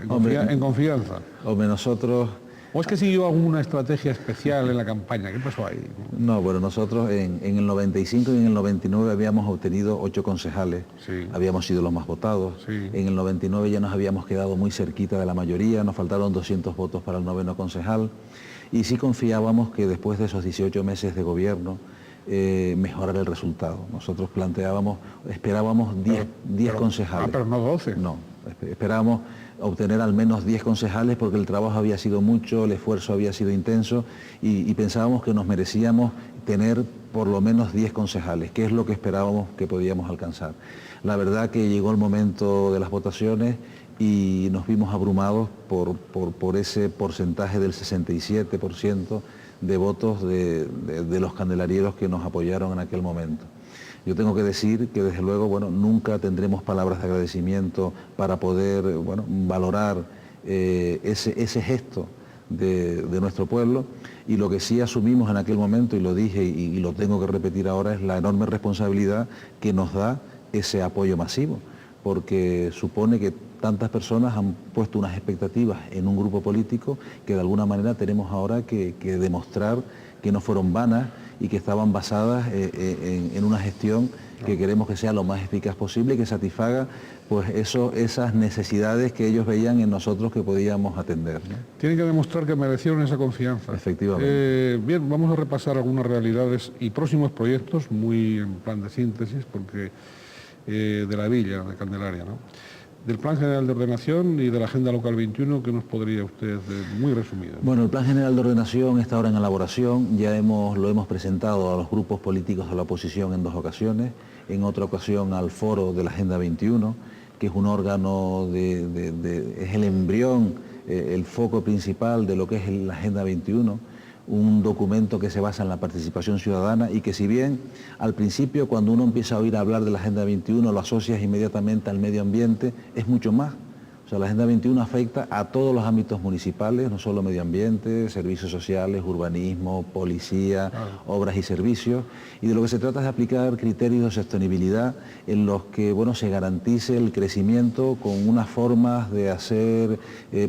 en confianza? Hombre, nosotros... ¿O es que siguió alguna estrategia especial en la campaña? ¿Qué pasó ahí? No, bueno, nosotros en el 95 y en el 99 habíamos obtenido 8 concejales, sí. Habíamos sido los más votados, sí. En el 99 ya nos habíamos quedado muy cerquita de la mayoría, nos faltaron 200 votos para el 9º concejal, y sí confiábamos que después de esos 18 meses de gobierno mejorar el resultado. Nosotros esperábamos 10 concejales. Pero no 12. No, esperábamos obtener al menos 10 concejales porque el trabajo había sido mucho, el esfuerzo había sido intenso, y pensábamos que nos merecíamos tener por lo menos 10 concejales, que es lo que esperábamos que podíamos alcanzar. La verdad que llegó el momento de las votaciones y nos vimos abrumados por ese porcentaje del 67% de votos de los candelarieros que nos apoyaron en aquel momento. Yo tengo que decir que desde luego, bueno, nunca tendremos palabras de agradecimiento para poder, bueno, valorar ese gesto de nuestro pueblo, y lo que sí asumimos en aquel momento, y lo dije y lo tengo que repetir ahora, es la enorme responsabilidad que nos da ese apoyo masivo, porque supone que tantas personas han puesto unas expectativas en un grupo político que de alguna manera tenemos ahora que demostrar que no fueron vanas y que estaban basadas en una gestión que queremos que sea lo más eficaz posible y que satisfaga pues esas necesidades que ellos veían en nosotros que podíamos atender, ¿no? Tienen que demostrar que merecieron esa confianza. Efectivamente. Bien, vamos a repasar algunas realidades y próximos proyectos, muy en plan de síntesis, porque de la villa de Candelaria, ¿no? Del Plan General de Ordenación y de la Agenda Local 21, ¿qué nos podría usted, muy resumido? Bueno, el Plan General de Ordenación está ahora en elaboración, ya lo hemos presentado a los grupos políticos de la oposición en 2 ocasiones, en otra ocasión al foro de la Agenda 21, que es un órgano, es el embrión, el foco principal de lo que es la Agenda 21, un documento que se basa en la participación ciudadana y que si bien al principio cuando uno empieza a oír hablar de la Agenda 21 lo asocias inmediatamente al medio ambiente, es mucho más. O sea, la Agenda 21 afecta a todos los ámbitos municipales, no solo medio ambiente, servicios sociales, urbanismo, policía, obras y servicios, y de lo que se trata es de aplicar criterios de sostenibilidad en los que se garantice el crecimiento con unas formas de hacer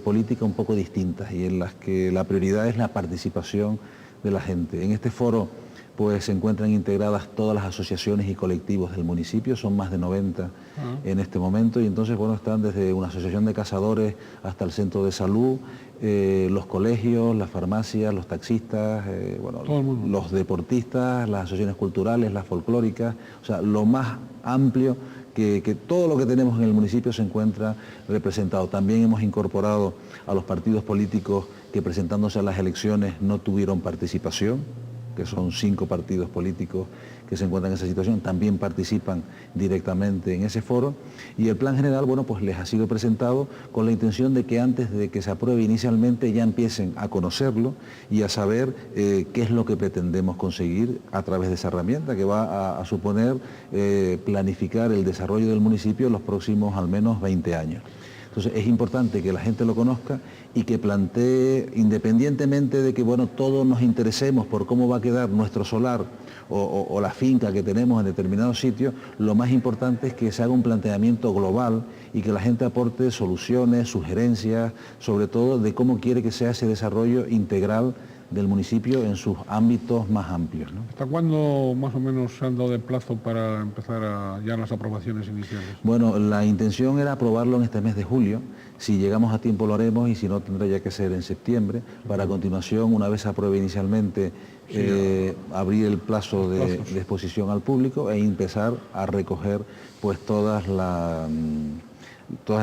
política un poco distintas y en las que la prioridad es la participación de la gente. En este foro pues se encuentran integradas todas las asociaciones y colectivos del municipio, son más de 90 en este momento, y entonces están desde una asociación de cazadores hasta el centro de salud, los colegios, las farmacias, los taxistas, los deportistas, las asociaciones culturales, las folclóricas, o sea, lo más amplio que todo lo que tenemos en el municipio se encuentra representado. También hemos incorporado a los partidos políticos que presentándose a las elecciones no tuvieron participación, que son 5 partidos políticos que se encuentran en esa situación, también participan directamente en ese foro, y el plan general, pues les ha sido presentado con la intención de que antes de que se apruebe inicialmente ya empiecen a conocerlo y a saber qué es lo que pretendemos conseguir a través de esa herramienta que va a suponer planificar el desarrollo del municipio en los próximos al menos 20 años. Entonces es importante que la gente lo conozca y que plantee, independientemente de que todos nos interesemos por cómo va a quedar nuestro solar o la finca que tenemos en determinado sitio, lo más importante es que se haga un planteamiento global y que la gente aporte soluciones, sugerencias, sobre todo de cómo quiere que sea ese desarrollo integral del municipio en sus ámbitos más amplios, ¿no? ¿Hasta cuándo más o menos se han dado de plazo para empezar ya las aprobaciones iniciales? Bueno, la intención era aprobarlo en este mes de julio. Si llegamos a tiempo lo haremos y si no tendrá ya que ser en septiembre, para a continuación, una vez se apruebe inicialmente, abrir el plazo de exposición al público e empezar a recoger todas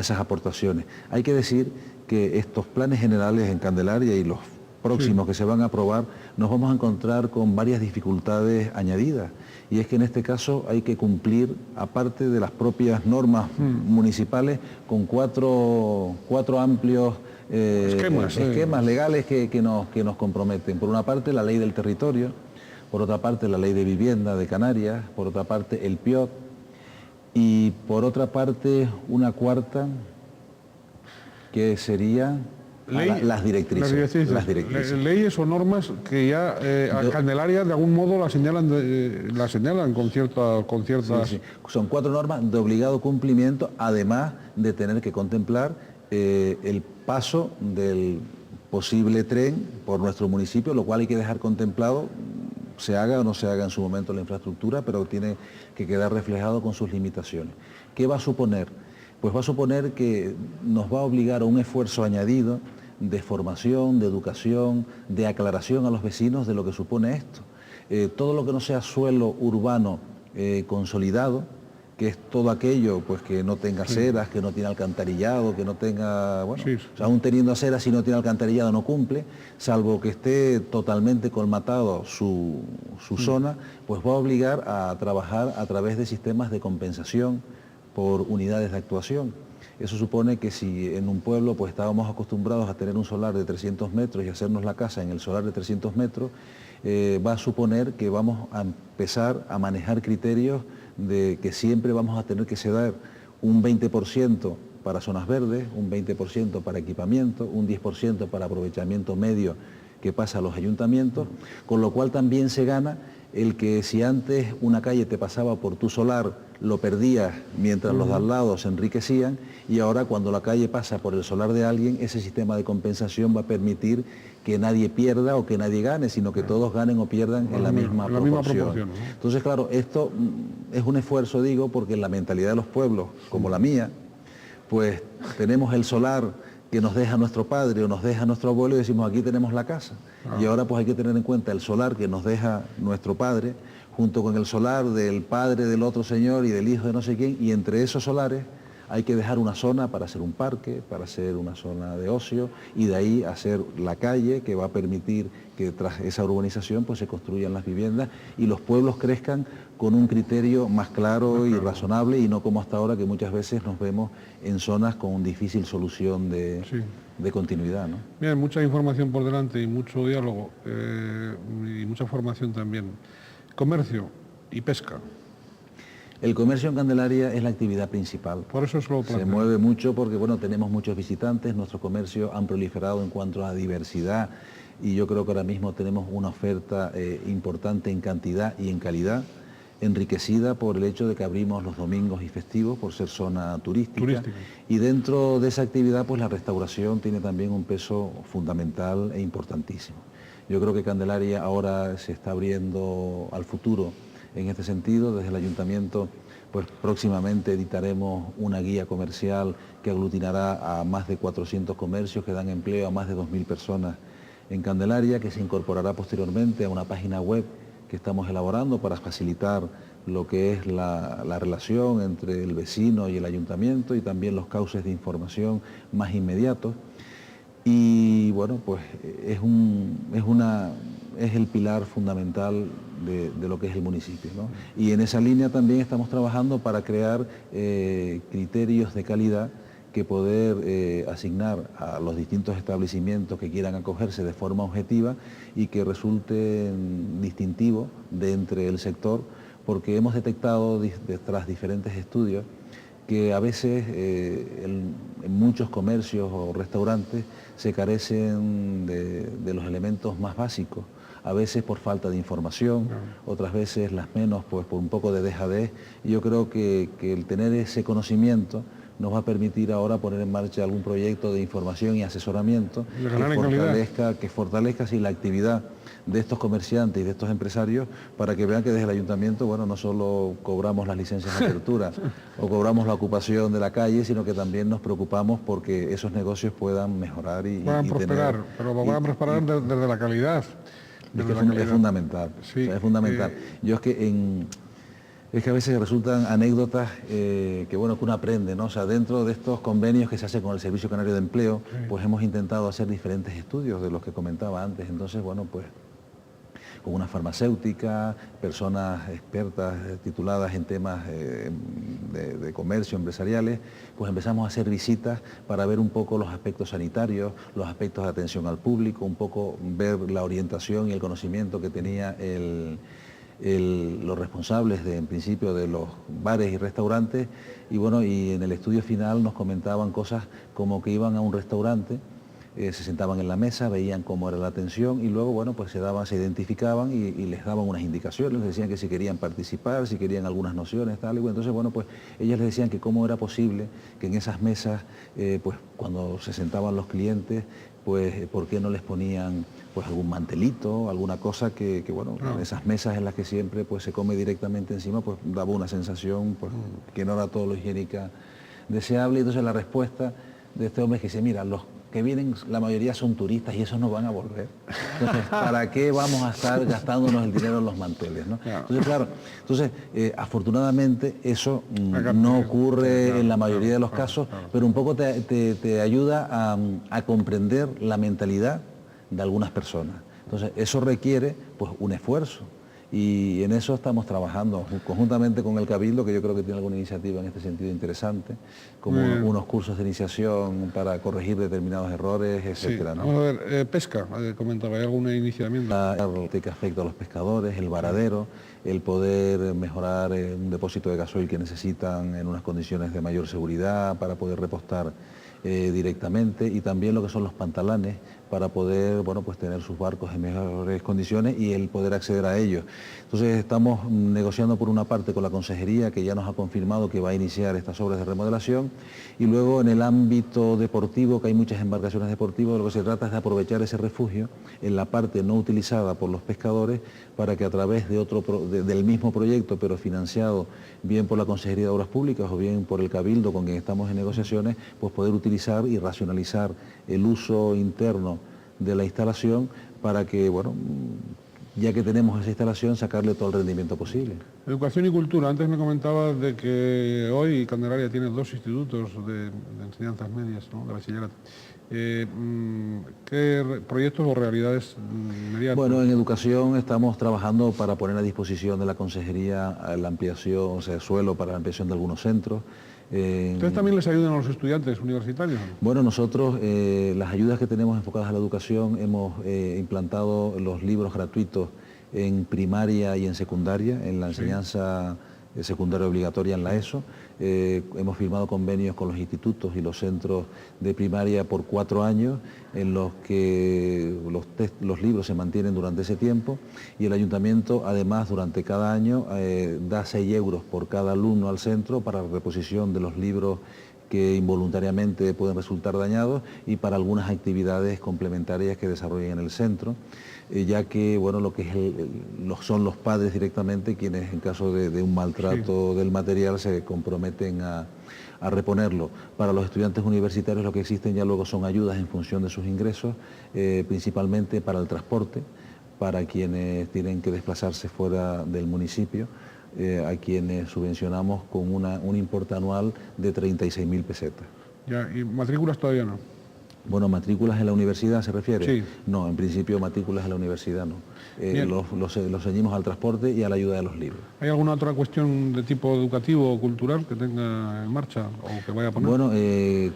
esas aportaciones. Hay que decir que estos planes generales en Candelaria y los próximos que se van a aprobar, nos vamos a encontrar con varias dificultades añadidas. Y es que en este caso hay que cumplir, aparte de las propias normas municipales, con cuatro amplios esquemas legales que nos comprometen. Por una parte, la ley del territorio, por otra parte, la ley de vivienda de Canarias, por otra parte, el PIOT, y por otra parte, una cuarta, que sería las directrices. Leyes o normas que ya a Candelaria de algún modo la señalan con ciertas... Sí. Son 4 normas de obligado cumplimiento, además de tener que contemplar el paso del posible tren por nuestro municipio, lo cual hay que dejar contemplado, se haga o no se haga en su momento la infraestructura, pero tiene que quedar reflejado con sus limitaciones. ¿Qué va a suponer? Pues va a suponer que nos va a obligar a un esfuerzo añadido de formación, de educación, de aclaración a los vecinos de lo que supone esto. Todo lo que no sea suelo urbano consolidado, que es todo aquello que no tenga aceras, que no tiene alcantarillado, que no tenga, o sea, aún teniendo aceras, si no tiene alcantarillado no cumple, salvo que esté totalmente colmatado su zona, pues va a obligar a trabajar a través de sistemas de compensación por unidades de actuación. Eso supone que si en un pueblo estábamos acostumbrados a tener un solar de 300 metros y hacernos la casa en el solar de 300 metros, va a suponer que vamos a empezar a manejar criterios de que siempre vamos a tener que ceder un 20% para zonas verdes, un 20% para equipamiento, un 10% para aprovechamiento medio que pasa a los ayuntamientos, con lo cual también se gana el que si antes una calle te pasaba por tu solar, lo perdías mientras los de al lado se enriquecían, y ahora cuando la calle pasa por el solar de alguien, ese sistema de compensación va a permitir que nadie pierda o que nadie gane, sino que todos ganen o pierdan en la misma proporción. ¿no? Entonces, claro, esto es un esfuerzo, digo, porque en la mentalidad de los pueblos, como la mía, pues tenemos el solar que nos deja nuestro padre o nos deja nuestro abuelo y decimos, aquí tenemos la casa. Y ahora pues hay que tener en cuenta el solar que nos deja nuestro padre, junto con el solar del padre del otro señor y del hijo de no sé quién, y entre esos solares hay que dejar una zona para hacer un parque, para hacer una zona de ocio, y de ahí hacer la calle que va a permitir que tras esa urbanización pues se construyan las viviendas y los pueblos crezcan con un criterio más claro y razonable, y no como hasta ahora, que muchas veces nos vemos en zonas con difícil solución de continuidad, ¿no? Bien, mucha información por delante y mucho diálogo y mucha formación también. Comercio y pesca. El comercio en Candelaria es la actividad principal. Por eso es lo Se mueve mucho porque, bueno, tenemos muchos visitantes, nuestro comercio han proliferado en cuanto a diversidad, y yo creo que ahora mismo tenemos una oferta importante en cantidad y en calidad, enriquecida por el hecho de que abrimos los domingos y festivos por ser zona turística. Y dentro de esa actividad pues la restauración tiene también un peso fundamental e importantísimo. Yo creo que Candelaria ahora se está abriendo al futuro en este sentido. Desde el ayuntamiento pues próximamente editaremos una guía comercial que aglutinará a más de 400 comercios que dan empleo a más de 2.000 personas en Candelaria, que se incorporará posteriormente a una página web que estamos elaborando para facilitar lo que es la relación entre el vecino y el ayuntamiento, y también los cauces de información más inmediatos. Y bueno, pues es el pilar fundamental de lo que es el municipio, ¿no? Y en esa línea también estamos trabajando para crear criterios de calidad que poder asignar a los distintos establecimientos que quieran acogerse de forma objetiva y que resulten distintivos de entre el sector, porque hemos detectado tras diferentes estudios que a veces en muchos comercios o restaurantes se carecen de los elementos más básicos, a veces por falta de información, otras veces las menos pues por un poco de dejadez, y yo creo que el tener ese conocimiento nos va a permitir ahora poner en marcha algún proyecto de información y asesoramiento que fortalezca así la actividad de estos comerciantes y de estos empresarios, para que vean que desde el ayuntamiento, bueno, no solo cobramos las licencias de apertura o cobramos la ocupación de la calle, sino que también nos preocupamos porque esos negocios puedan mejorar y prosperar, pero puedan prosperar desde la calidad. Es fundamental, sí, es fundamental. Yo es que a veces resultan anécdotas que bueno, que uno aprende, ¿no? O sea, dentro de estos convenios que se hacen con el Servicio Canario de Empleo, pues hemos intentado hacer diferentes estudios de los que comentaba antes. Entonces, bueno, pues con una farmacéutica, personas expertas tituladas en temas de comercio, empresariales, pues empezamos a hacer visitas para ver un poco los aspectos sanitarios, los aspectos de atención al público, un poco ver la orientación y el conocimiento que tenía los responsables en principio de los bares y restaurantes, y bueno, y en el estudio final nos comentaban cosas como que iban a un restaurante, se sentaban en la mesa, veían cómo era la atención, y luego bueno, pues se identificaban y les daban unas indicaciones, les decían que si querían participar, si querían algunas nociones, tal y bueno. Entonces bueno, pues ellas les decían que cómo era posible que en esas mesas, pues cuando se sentaban los clientes, pues por qué no les ponían pues algún mantelito, alguna cosa que bueno, esas mesas en las que siempre pues se come directamente encima, pues daba una sensación pues que no era todo lo higiénica deseable. Y entonces la respuesta de este hombre es que dice, mira, los que vienen, la mayoría son turistas y esos no van a volver. Entonces, ¿para qué vamos a estar gastándonos el dinero en los manteles, ¿no? Entonces, claro, afortunadamente eso no ocurre en la mayoría de los casos, pero un poco te ayuda a comprender la mentalidad de algunas personas. Entonces, eso requiere pues un esfuerzo. Y en eso estamos trabajando conjuntamente con el Cabildo, que yo creo que tiene alguna iniciativa en este sentido interesante, como unos cursos de iniciación para corregir determinados errores, etcétera, Sí. ¿no? Vamos a ver, pesca, comentaba, ¿hay alguna iniciamiento? Que afecta a los pescadores, el varadero, el poder mejorar un depósito de gasoil que necesitan en unas condiciones de mayor seguridad para poder repostar directamente, y también lo que son los pantalanes para poder, bueno, pues tener sus barcos en mejores condiciones y el poder acceder a ellos. Entonces estamos negociando por una parte con la Consejería, que ya nos ha confirmado que va a iniciar estas obras de remodelación, y luego en el ámbito deportivo, que hay muchas embarcaciones deportivas, de lo que se trata es de aprovechar ese refugio en la parte no utilizada por los pescadores, para que a través de del mismo proyecto, pero financiado bien por la Consejería de Obras Públicas o bien por el Cabildo, con quien estamos en negociaciones, pues poder utilizar y racionalizar el uso interno de la instalación, para que, bueno, ya que tenemos esa instalación, sacarle todo el rendimiento posible. Educación y cultura. Antes me comentabas de que hoy Candelaria tiene 2 institutos de enseñanzas medias, ¿no?, de bachillerato. ¿Qué proyectos o realidades mediáticas? Bueno, en educación estamos trabajando para poner a disposición de la Consejería la ampliación, o sea, suelo para la ampliación de algunos centros. ¿Ustedes también les ayudan a los estudiantes universitarios? Bueno, nosotros las ayudas que tenemos enfocadas a la educación, hemos implantado los libros gratuitos en primaria y en secundaria, en la enseñanza secundaria obligatoria en la ESO. Hemos firmado convenios con los institutos y los centros de primaria por 4 años, en los que los libros se mantienen durante ese tiempo, y el ayuntamiento además durante cada año da 6 euros por cada alumno al centro para la reposición de los libros que involuntariamente pueden resultar dañados, y para algunas actividades complementarias que desarrollen en el centro, ya que, bueno, lo que son los padres directamente quienes, en caso de un maltrato del material, se comprometen a reponerlo. Para los estudiantes universitarios lo que existen ya luego son ayudas en función de sus ingresos, principalmente para el transporte, para quienes tienen que desplazarse fuera del municipio, a quienes subvencionamos con un importe anual de 36.000 pesetas. Ya, ¿y matrículas todavía no? Bueno, ¿matrículas en la universidad se refiere? Sí. No, en principio matrículas en la universidad no. Los ceñimos al transporte y a la ayuda de los libros. ¿Hay alguna otra cuestión de tipo educativo o cultural que tenga en marcha o que vaya a poner? Bueno,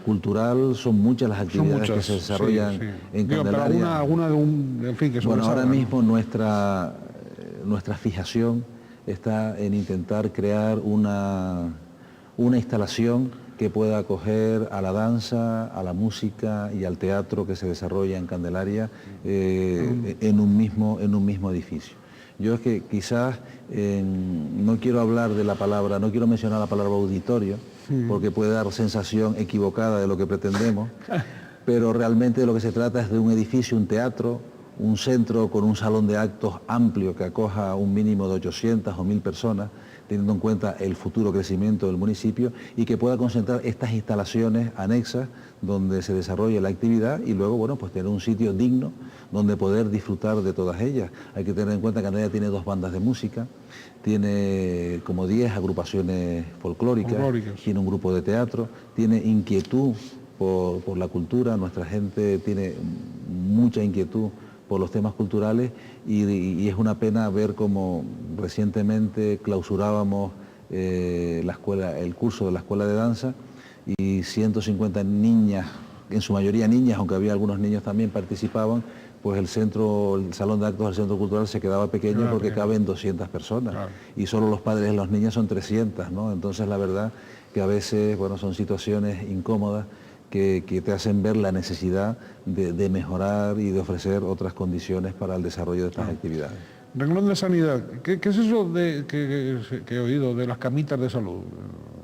cultural son muchas las actividades que se desarrollan en Candelaria. Pero alguna en fin, que bueno, ahora sobresalga, mismo nuestra fijación está en intentar crear una instalación que pueda acoger a la danza, a la música y al teatro que se desarrolla en Candelaria en un mismo edificio. Yo es que quizás no quiero no quiero mencionar la palabra auditorio, porque puede dar sensación equivocada de lo que pretendemos, pero realmente de lo que se trata es de un edificio, un teatro, un centro con un salón de actos amplio que acoja un mínimo de 800 o 1.000 personas, teniendo en cuenta el futuro crecimiento del municipio, y que pueda concentrar estas instalaciones anexas donde se desarrolle la actividad, y luego, bueno, pues tener un sitio digno donde poder disfrutar de todas ellas. Hay que tener en cuenta que Candelaria tiene 2 bandas de música, tiene como 10 agrupaciones folclóricas, tiene un grupo de teatro, tiene inquietud por la cultura. Nuestra gente tiene mucha inquietud por los temas culturales, y es una pena ver cómo recientemente clausurábamos el curso de la escuela de danza, y 150 niñas, en su mayoría niñas, aunque había algunos niños también participaban, pues el salón de actos del centro cultural se quedaba pequeño porque caben 200 personas, y solo los padres de los niños son 300, ¿no? Entonces la verdad que a veces, bueno, son situaciones incómodas que te hacen ver la necesidad de mejorar y de ofrecer otras condiciones para el desarrollo de estas actividades. Renglón de sanidad, ¿qué es eso que he oído de las camitas de salud?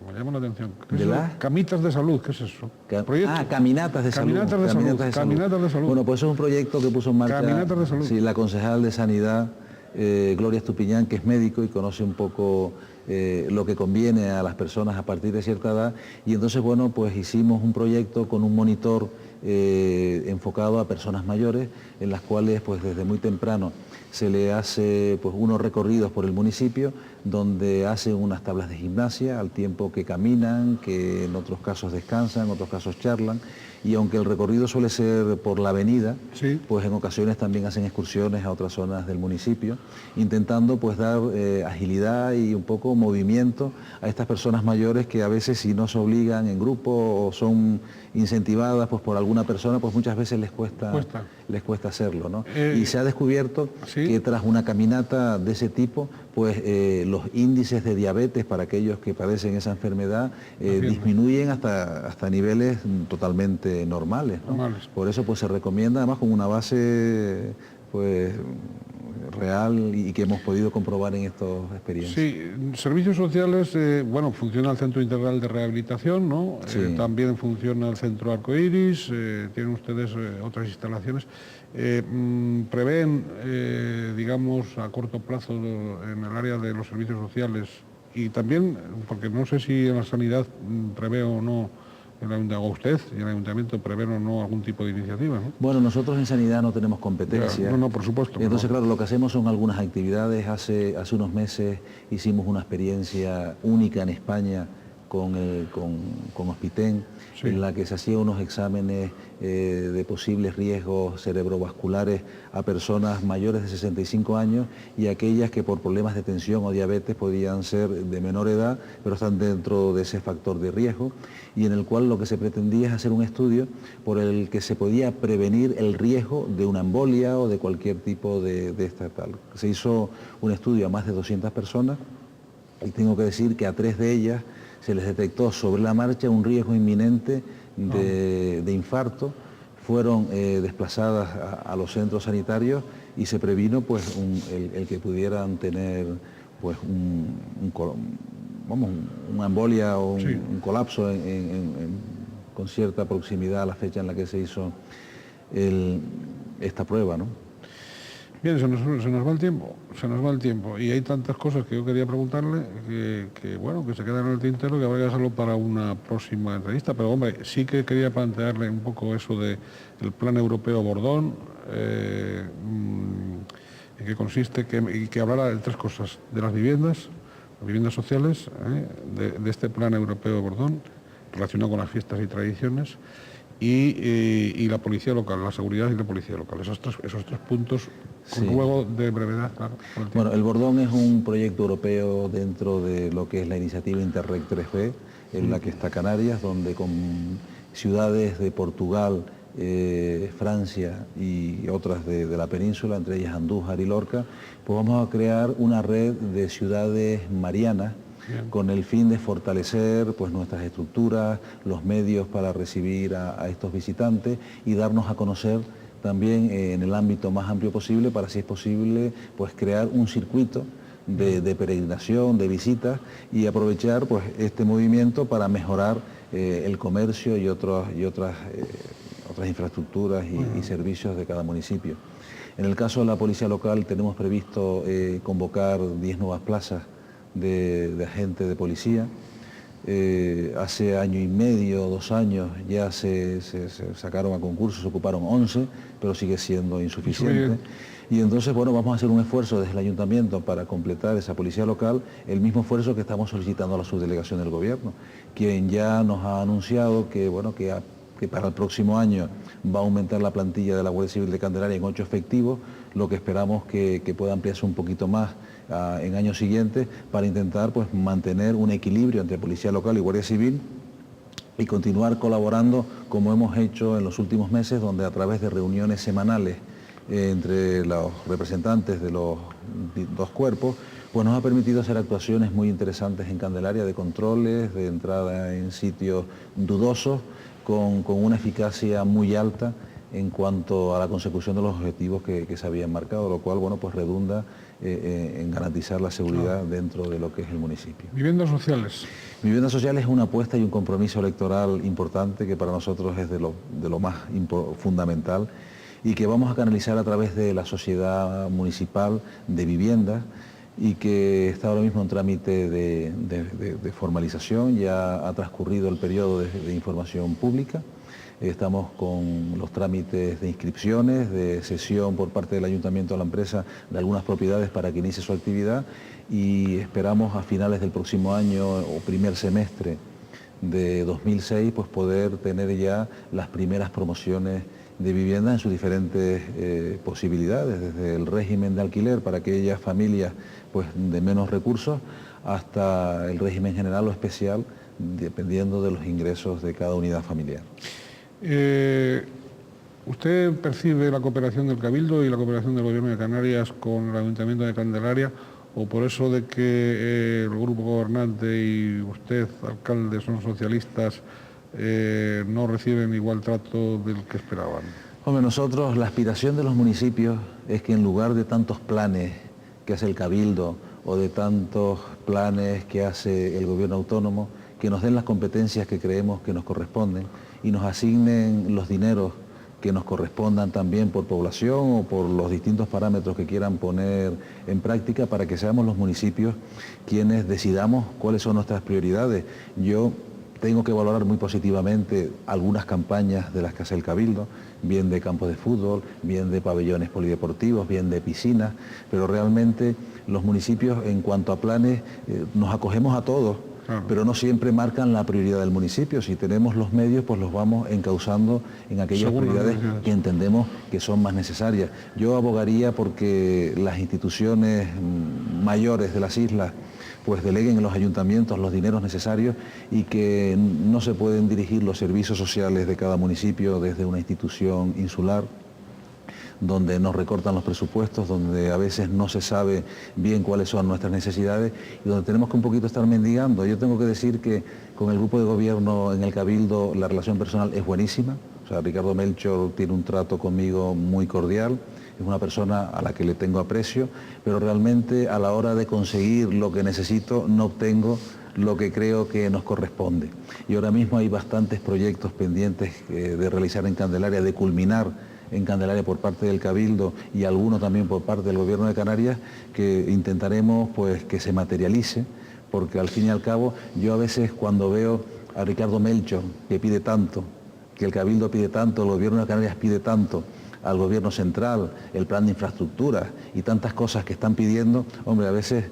Me llama la atención. ¿De las? Camitas de salud, ¿qué es eso? Caminatas de salud. Caminatas de salud. Bueno, pues eso es un proyecto que puso en marcha Caminatas de salud. Sí, la concejal de Sanidad, Gloria Estupiñán, que es médico y conoce un poco lo que conviene a las personas a partir de cierta edad, y entonces, bueno, pues hicimos un proyecto con un monitor enfocado a personas mayores, en las cuales, pues desde muy temprano se le hace, pues, unos recorridos por el municipio, donde hacen unas tablas de gimnasia al tiempo que caminan, que en otros casos descansan, en otros casos charlan, y aunque el recorrido suele ser por la avenida, Sí. pues en ocasiones también hacen excursiones a otras zonas del municipio, intentando pues dar agilidad y un poco movimiento a estas personas mayores que a veces, si no se obligan en grupo o son incentivadas pues por alguna persona, pues muchas veces les cuesta hacerlo, ¿no? Y se ha descubierto ¿sí? que tras una caminata de ese tipo, pues los índices de diabetes para aquellos que padecen esa enfermedad disminuyen hasta niveles totalmente normales, ¿no? Por eso pues se recomienda, además con una base pues real y que hemos podido comprobar en estas experiencias. Sí, servicios sociales, bueno, funciona el Centro Integral de Rehabilitación, ¿no? Sí. También funciona el Centro Arcoiris, tienen ustedes otras instalaciones. ¿Prevén, digamos, a corto plazo en el área de los servicios sociales y también, porque no sé si en la sanidad prevé o no, usted y el ayuntamiento prevén o no algún tipo de iniciativa, ¿no? Bueno, nosotros en sanidad no tenemos competencia. No, por supuesto. Entonces, claro, lo que hacemos son algunas actividades. Hace unos meses hicimos una experiencia única en España con Hospitén, sí, en la que se hacían unos exámenes de posibles riesgos cerebrovasculares a personas mayores de 65 años y aquellas que por problemas de tensión o diabetes podían ser de menor edad, pero están dentro de ese factor de riesgo, y en el cual lo que se pretendía es hacer un estudio por el que se podía prevenir el riesgo de una embolia o de cualquier tipo de esta tal. Se hizo un estudio a más de 200 personas y tengo que decir que a 3 de ellas se les detectó sobre la marcha un riesgo inminente de infarto, fueron desplazadas a los centros sanitarios y se previno pues el que pudieran tener pues una embolia o un colapso con cierta proximidad a la fecha en la que se hizo esta prueba, ¿no? Bien, se nos va el tiempo, y hay tantas cosas que yo quería preguntarle que bueno, que se quedan en el tintero, que habrá que hacerlo para una próxima entrevista, pero hombre, sí que quería plantearle un poco eso del Plan Europeo Bordón, en qué consiste, y que hablara de 3 cosas: de las viviendas sociales, de este Plan Europeo Bordón, relacionado con las fiestas y tradiciones, y la policía local, la seguridad y la policía local. Esos tres puntos, con ruego de brevedad. Claro, bueno, el Bordón es un proyecto europeo dentro de lo que es la iniciativa Interreg 3B, en la que está Canarias, donde con ciudades de Portugal, Francia y otras de la península, entre ellas Andújar y Lorca, pues vamos a crear una red de ciudades marianas. Bien. Con el fin de fortalecer pues, nuestras estructuras, los medios para recibir a estos visitantes y darnos a conocer también en el ámbito más amplio posible, para, si es posible, pues crear un circuito de peregrinación, de visitas, y aprovechar pues, este movimiento para mejorar el comercio y otras infraestructuras y servicios de cada municipio. En el caso de la policía local tenemos previsto convocar 10 nuevas plazas de agentes de policía. Hace año y medio, 2 años, ya se sacaron a concurso, se ocuparon 11, pero sigue siendo insuficiente. Y entonces, bueno, vamos a hacer un esfuerzo desde el ayuntamiento para completar esa policía local, el mismo esfuerzo que estamos solicitando a la subdelegación del gobierno, quien ya nos ha anunciado que, bueno, que para el próximo año va a aumentar la plantilla de la Guardia Civil de Candelaria en 8 efectivos, lo que esperamos que pueda ampliarse un poquito más en años siguientes, para intentar pues, mantener un equilibrio entre Policía Local y Guardia Civil y continuar colaborando como hemos hecho en los últimos meses, donde a través de reuniones semanales entre los representantes de los 2 cuerpos, pues nos ha permitido hacer actuaciones muy interesantes en Candelaria, de controles, de entrada en sitios dudosos, con una eficacia muy alta en cuanto a la consecución de los objetivos que se habían marcado, lo cual, bueno, pues redunda en garantizar la seguridad dentro de lo que es el municipio. Viviendas sociales. Viviendas sociales es una apuesta y un compromiso electoral importante que para nosotros es de lo más fundamental, y que vamos a canalizar a través de la Sociedad Municipal de Viviendas, y que está ahora mismo en trámite de formalización. Ya ha transcurrido el periodo de información pública. Estamos con los trámites de inscripciones, de cesión por parte del ayuntamiento a la empresa de algunas propiedades para que inicie su actividad, y esperamos a finales del próximo año o primer semestre de 2006, pues poder tener ya las primeras promociones de vivienda en sus diferentes posibilidades, desde el régimen de alquiler para aquellas familias pues, de menos recursos hasta el régimen general o especial, dependiendo de los ingresos de cada unidad familiar. ¿Usted percibe la cooperación del Cabildo y la cooperación del Gobierno de Canarias con el Ayuntamiento de Candelaria, o por eso de que el grupo gobernante y usted, alcalde, son socialistas, no reciben igual trato del que esperaban? Hombre, nosotros, la aspiración de los municipios es que en lugar de tantos planes que hace el Cabildo o de tantos planes que hace el Gobierno autónomo, que nos den las competencias que creemos que nos corresponden y nos asignen los dineros que nos correspondan también por población o por los distintos parámetros que quieran poner en práctica para que seamos los municipios quienes decidamos cuáles son nuestras prioridades. Yo tengo que valorar muy positivamente algunas campañas de las que hace el Cabildo, bien de campos de fútbol, bien de pabellones polideportivos, bien de piscinas, pero realmente los municipios en cuanto a planes nos acogemos a todos, pero no siempre marcan la prioridad del municipio. Si tenemos los medios, pues los vamos encauzando en aquellas prioridades que entendemos que son más necesarias. Yo abogaría porque las instituciones mayores de las islas pues deleguen en los ayuntamientos los dineros necesarios y que no se pueden dirigir los servicios sociales de cada municipio desde una institución insular, donde nos recortan los presupuestos, donde a veces no se sabe bien cuáles son nuestras necesidades y donde tenemos que un poquito estar mendigando. Yo tengo que decir que con el grupo de gobierno en el Cabildo la relación personal es buenísima. O sea, Ricardo Melchor tiene un trato conmigo muy cordial, es una persona a la que le tengo aprecio, pero realmente a la hora de conseguir lo que necesito no obtengo lo que creo que nos corresponde. Y ahora mismo hay bastantes proyectos pendientes de realizar en Candelaria, de culminar en Candelaria por parte del Cabildo y algunos también por parte del Gobierno de Canarias, que intentaremos pues que se materialice, porque al fin y al cabo yo a veces cuando veo a Ricardo Melchor que pide tanto, que el Cabildo pide tanto, el Gobierno de Canarias pide tanto, al Gobierno central, el plan de infraestructura y tantas cosas que están pidiendo, hombre, a veces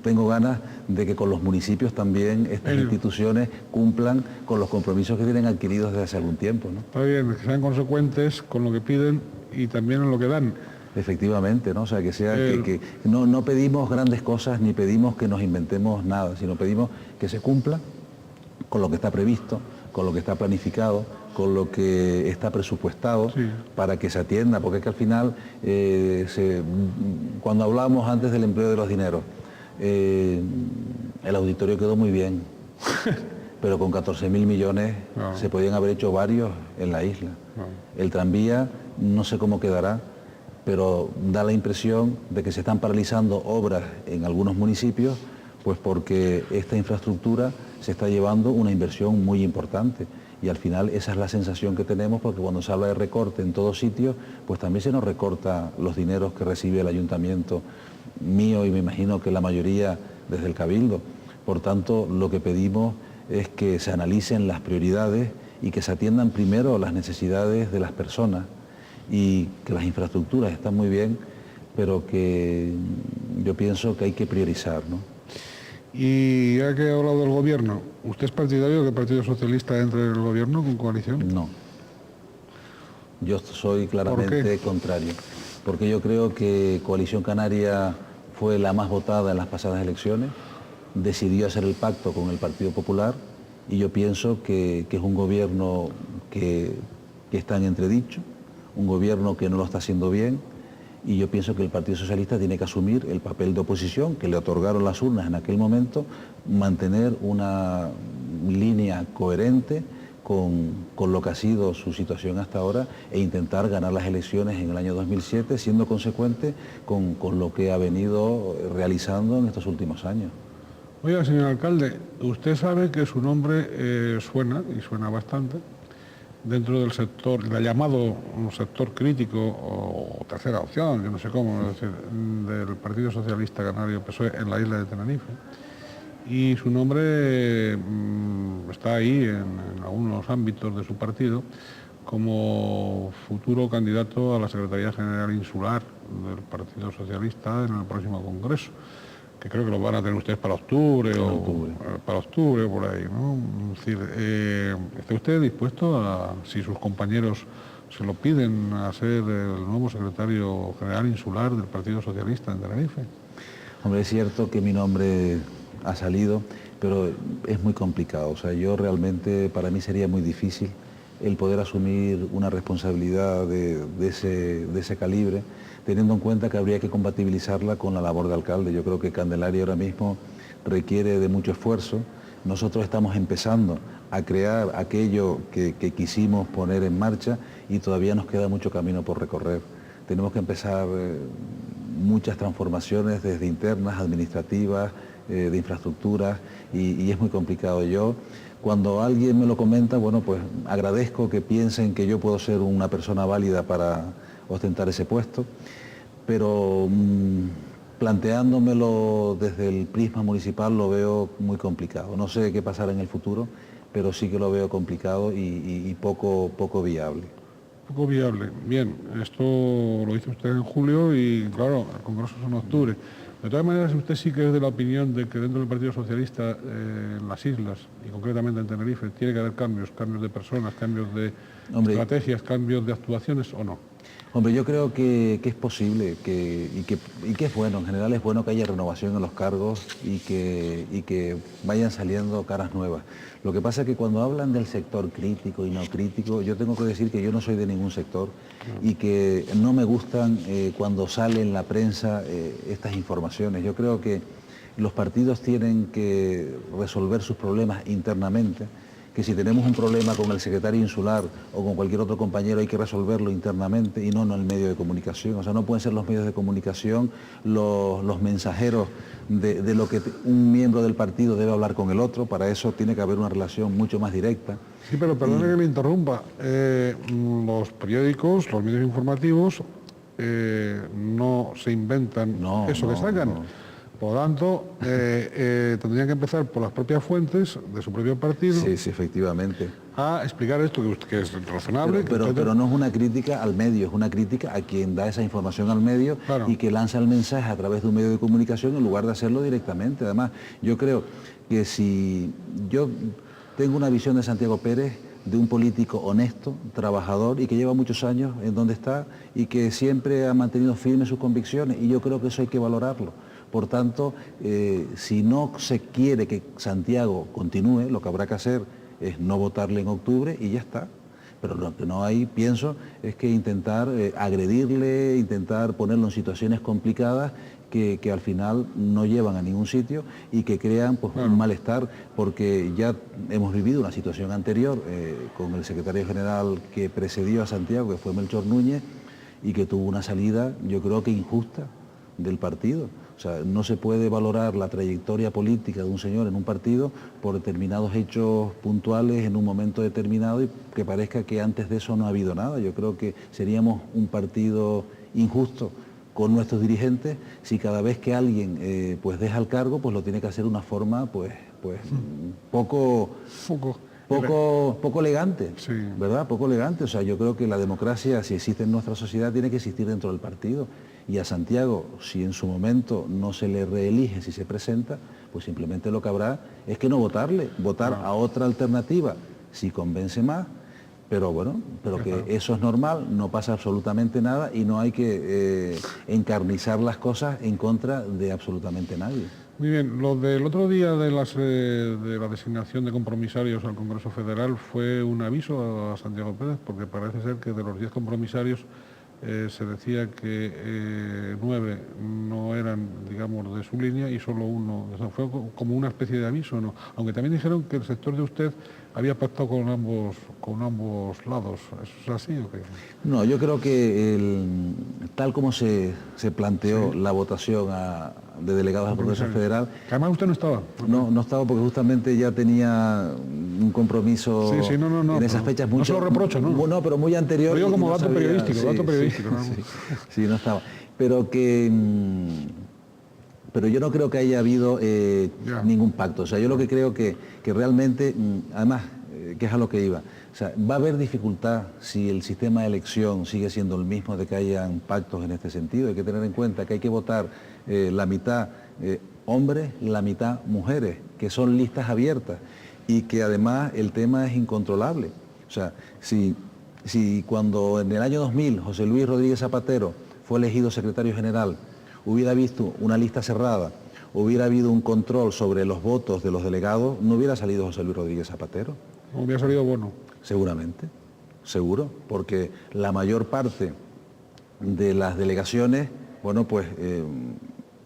tengo ganas de que con los municipios también estas instituciones cumplan con los compromisos que tienen adquiridos desde hace algún tiempo, ¿no? Está bien, que sean consecuentes con lo que piden y también en lo que dan. Efectivamente, ¿no? O sea, que sea que no pedimos grandes cosas ni pedimos que nos inventemos nada, sino pedimos que se cumpla con lo que está previsto, con lo que está planificado, con lo que está presupuestado, sí, para que se atienda, porque es que al final, cuando hablamos antes del empleo de los dineros, el auditorio quedó muy bien, pero con 14.000 millones se podían haber hecho varios en la isla. El tranvía no sé cómo quedará, pero da la impresión de que se están paralizando obras en algunos municipios, pues porque esta infraestructura se está llevando una inversión muy importante. Y al final esa es la sensación que tenemos, porque cuando se habla de recorte en todos sitios, pues también se nos recorta los dineros que recibe el ayuntamiento mío y me imagino que la mayoría desde el Cabildo. Por tanto, lo que pedimos es que se analicen las prioridades y que se atiendan primero las necesidades de las personas, y que las infraestructuras están muy bien, pero que yo pienso que hay que priorizar, ¿no? Y ya que ha hablado del gobierno, ¿usted es partidario de que el Partido Socialista entre en el gobierno con coalición? No. Yo soy claramente contrario, porque yo creo que Coalición Canaria fue la más votada en las pasadas elecciones, decidió hacer el pacto con el Partido Popular y yo pienso que es un gobierno que está en entredicho, un gobierno que no lo está haciendo bien, y yo pienso que el Partido Socialista tiene que asumir el papel de oposición que le otorgaron las urnas en aquel momento, mantener una línea coherente con lo que ha sido su situación hasta ahora e intentar ganar las elecciones en el año 2007, siendo consecuente con lo que ha venido realizando en estos últimos años. Oiga, señor alcalde, usted sabe que su nombre suena, y suena bastante, dentro del sector, del llamado sector crítico o tercera opción, yo no sé cómo, es decir, del Partido Socialista Canario PSOE en la isla de Tenerife. Y su nombre está ahí en algunos ámbitos de su partido como futuro candidato a la Secretaría General Insular del Partido Socialista en el próximo Congreso. que creo que lo van a tener ustedes para octubre para octubre o por ahí, ¿no? Es decir, ¿está usted dispuesto a, si sus compañeros se lo piden, a ser el nuevo secretario general insular del Partido Socialista en Tenerife? Hombre, es cierto que mi nombre ha salido, pero es muy complicado. O sea, yo realmente, para mí sería muy difícil el poder asumir una responsabilidad de ese calibre, teniendo en cuenta que habría que compatibilizarla con la labor de alcalde. Yo creo que Candelaria ahora mismo requiere de mucho esfuerzo. Nosotros estamos empezando a crear aquello que quisimos poner en marcha y todavía nos queda mucho camino por recorrer. Tenemos que empezar muchas transformaciones desde internas, administrativas, de infraestructuras y es muy complicado. Yo, cuando alguien me lo comenta, bueno, pues agradezco que piensen que yo puedo ser una persona válida para ostentar ese puesto, pero planteándomelo desde el prisma municipal lo veo muy complicado. No sé qué pasará en el futuro, pero sí que lo veo complicado y poco viable. Poco viable. Bien, esto lo dice usted en julio y claro, el Congreso es en octubre. De todas maneras, usted sí que es de la opinión de que dentro del Partido Socialista, en las islas y concretamente en Tenerife, tiene que haber cambios de personas, cambios de estrategias, cambios de actuaciones, ¿o no? Hombre, yo creo que es posible y que es bueno, en general es bueno que haya renovación en los cargos y que vayan saliendo caras nuevas. Lo que pasa es que cuando hablan del sector crítico y no crítico, yo tengo que decir que yo no soy de ningún sector y que no me gustan cuando sale en la prensa estas informaciones. Yo creo que los partidos tienen que resolver sus problemas internamente, que si tenemos un problema con el secretario insular o con cualquier otro compañero hay que resolverlo internamente y no en el medio de comunicación. O sea, no pueden ser los medios de comunicación los mensajeros de lo que un miembro del partido debe hablar con el otro. Para eso tiene que haber una relación mucho más directa. Sí, pero perdone que me interrumpa. Los periódicos, los medios informativos, no se inventan eso que sacan. No. Por lo tanto, tendrían que empezar por las propias fuentes de su propio partido. Sí, sí, efectivamente. A explicar esto que es razonable. Pero no es una crítica al medio, es una crítica a quien da esa información al medio, claro, y que lanza el mensaje a través de un medio de comunicación en lugar de hacerlo directamente. Además, yo creo que si yo tengo una visión de Santiago Pérez de un político honesto, trabajador y que lleva muchos años en donde está y que siempre ha mantenido firmes sus convicciones y yo creo que eso hay que valorarlo. Por tanto, si no se quiere que Santiago continúe, lo que habrá que hacer es no votarle en octubre y ya está. Pero lo que no hay, pienso, es que intentar agredirle, intentar ponerlo en situaciones complicadas que al final no llevan a ningún sitio y que crean pues, un malestar, porque ya hemos vivido una situación anterior con el secretario general que precedió a Santiago, que fue Melchor Núñez, y que tuvo una salida, yo creo que injusta, del partido. O sea, no se puede valorar la trayectoria política de un señor en un partido por determinados hechos puntuales en un momento determinado y que parezca que antes de eso no ha habido nada. Yo creo que seríamos un partido injusto con nuestros dirigentes si cada vez que alguien pues deja el cargo pues lo tiene que hacer de una forma pues poco elegante, sí, ¿verdad? Poco elegante. O sea, yo creo que la democracia, si existe en nuestra sociedad, tiene que existir dentro del partido. Y a Santiago, si en su momento no se le reelige, si se presenta, pues simplemente lo que habrá es que no votarle, votar a otra alternativa, si convence más. Pero bueno, que eso es normal, no pasa absolutamente nada y no hay que encarnizar las cosas en contra de absolutamente nadie. Muy bien, lo del otro día de la designación de compromisarios al Congreso Federal fue un aviso a Santiago Pérez, porque parece ser que de los 10 compromisarios se decía que 9 no eran, digamos, de su línea y solo uno. O sea, fue como una especie de aviso, ¿no? Aunque también dijeron que el sector de usted había pactado con ambos lados. ¿Eso es así o qué? No, yo creo que tal como se planteó la votación de delegados al Congreso Federal... Además usted no estaba. No estaba porque justamente ya tenía un compromiso en esas fechas mucho... No se lo reprocho, ¿no? No, pero muy anterior... Lo digo como dato periodístico, Sí, no estaba. Pero yo no creo que haya habido ningún pacto. O sea, yo lo que creo que realmente, además, que es a lo que iba, o sea, va a haber dificultad si el sistema de elección sigue siendo el mismo de que hayan pactos en este sentido. Hay que tener en cuenta que hay que votar la mitad hombres, la mitad mujeres, que son listas abiertas y que además el tema es incontrolable. O sea, si cuando en el año 2000 José Luis Rodríguez Zapatero fue elegido secretario general, hubiera visto una lista cerrada, hubiera habido un control sobre los votos de los delegados, no hubiera salido José Luis Rodríguez Zapatero. Hubiera salido Bono. Seguramente, seguro, porque la mayor parte de las delegaciones, bueno, pues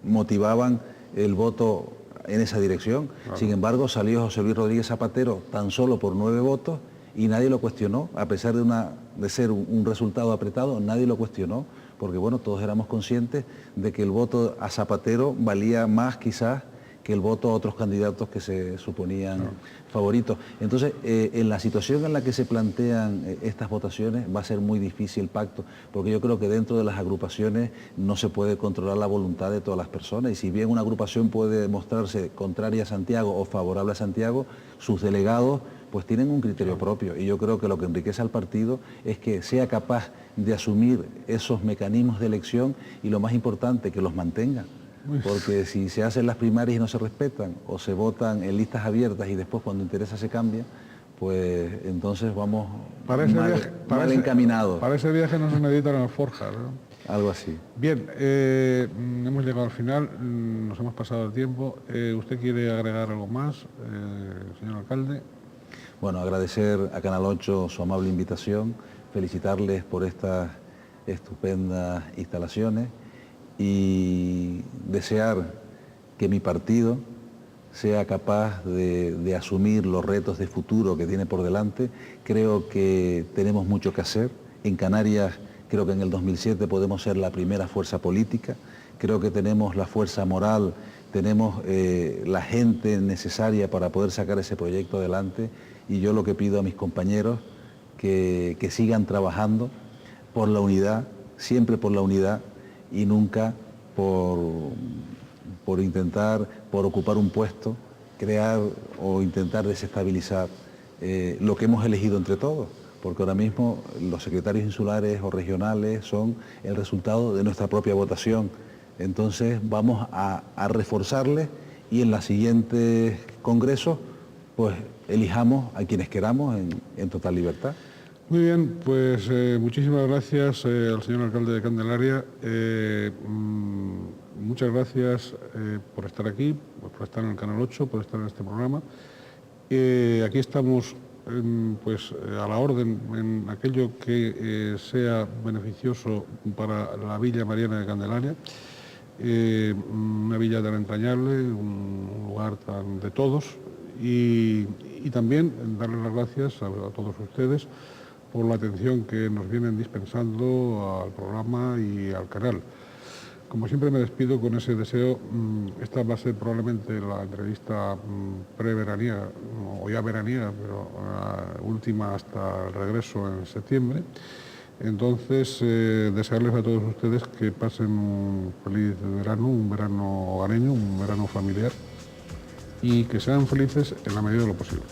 motivaban el voto en esa dirección. Claro. Sin embargo, salió José Luis Rodríguez Zapatero tan solo por 9 votos y nadie lo cuestionó, a pesar de ser un resultado apretado, nadie lo cuestionó, porque bueno, todos éramos conscientes de que el voto a Zapatero valía más quizás que el voto a otros candidatos que se suponían favoritos. Entonces, en la situación en la que se plantean estas votaciones va a ser muy difícil el pacto, porque yo creo que dentro de las agrupaciones no se puede controlar la voluntad de todas las personas, y si bien una agrupación puede mostrarse contraria a Santiago o favorable a Santiago, sus delegados pues tienen un criterio propio, y yo creo que lo que enriquece al partido es que sea capaz de asumir esos mecanismos de elección y, lo más importante, que los mantenga. Porque si se hacen las primarias y no se respetan, o se votan en listas abiertas y después cuando interesa se cambia, pues entonces vamos mal encaminados. Para ese viaje no se necesitan alforjas, ¿no? Algo así. Bien, hemos llegado al final, nos hemos pasado el tiempo. ¿Usted quiere agregar algo más, señor alcalde? Bueno, agradecer a Canal 8 su amable invitación, felicitarles por estas estupendas instalaciones y desear que mi partido sea capaz de asumir los retos de futuro que tiene por delante. Creo que tenemos mucho que hacer. En Canarias, creo que en el 2007 podemos ser la primera fuerza política. Creo que tenemos la fuerza moral, tenemos la gente necesaria para poder sacar ese proyecto adelante. Y yo lo que pido a mis compañeros, que sigan trabajando por la unidad, siempre por la unidad, y nunca por intentar, por ocupar un puesto, crear o intentar desestabilizar lo que hemos elegido entre todos, porque ahora mismo los secretarios insulares o regionales son el resultado de nuestra propia votación. Entonces vamos a reforzarles, y en los siguientes congresos pues elijamos a quienes queramos en total libertad. Muy bien, pues muchísimas gracias al señor alcalde de Candelaria. Muchas gracias por estar aquí, por estar en el Canal 8, por estar en este programa. Aquí estamos pues a la orden en aquello que sea beneficioso para la Villa Mariana de Candelaria. Una villa tan entrañable, un lugar tan de todos, y también darles las gracias a todos ustedes por la atención que nos vienen dispensando al programa y al canal. Como siempre me despido con ese deseo. Esta va a ser probablemente la entrevista preveraniega, o ya veraniega, pero última hasta el regreso en septiembre. Entonces, desearles a todos ustedes que pasen un feliz verano, un verano hogareño, un verano familiar, y que sean felices en la medida de lo posible.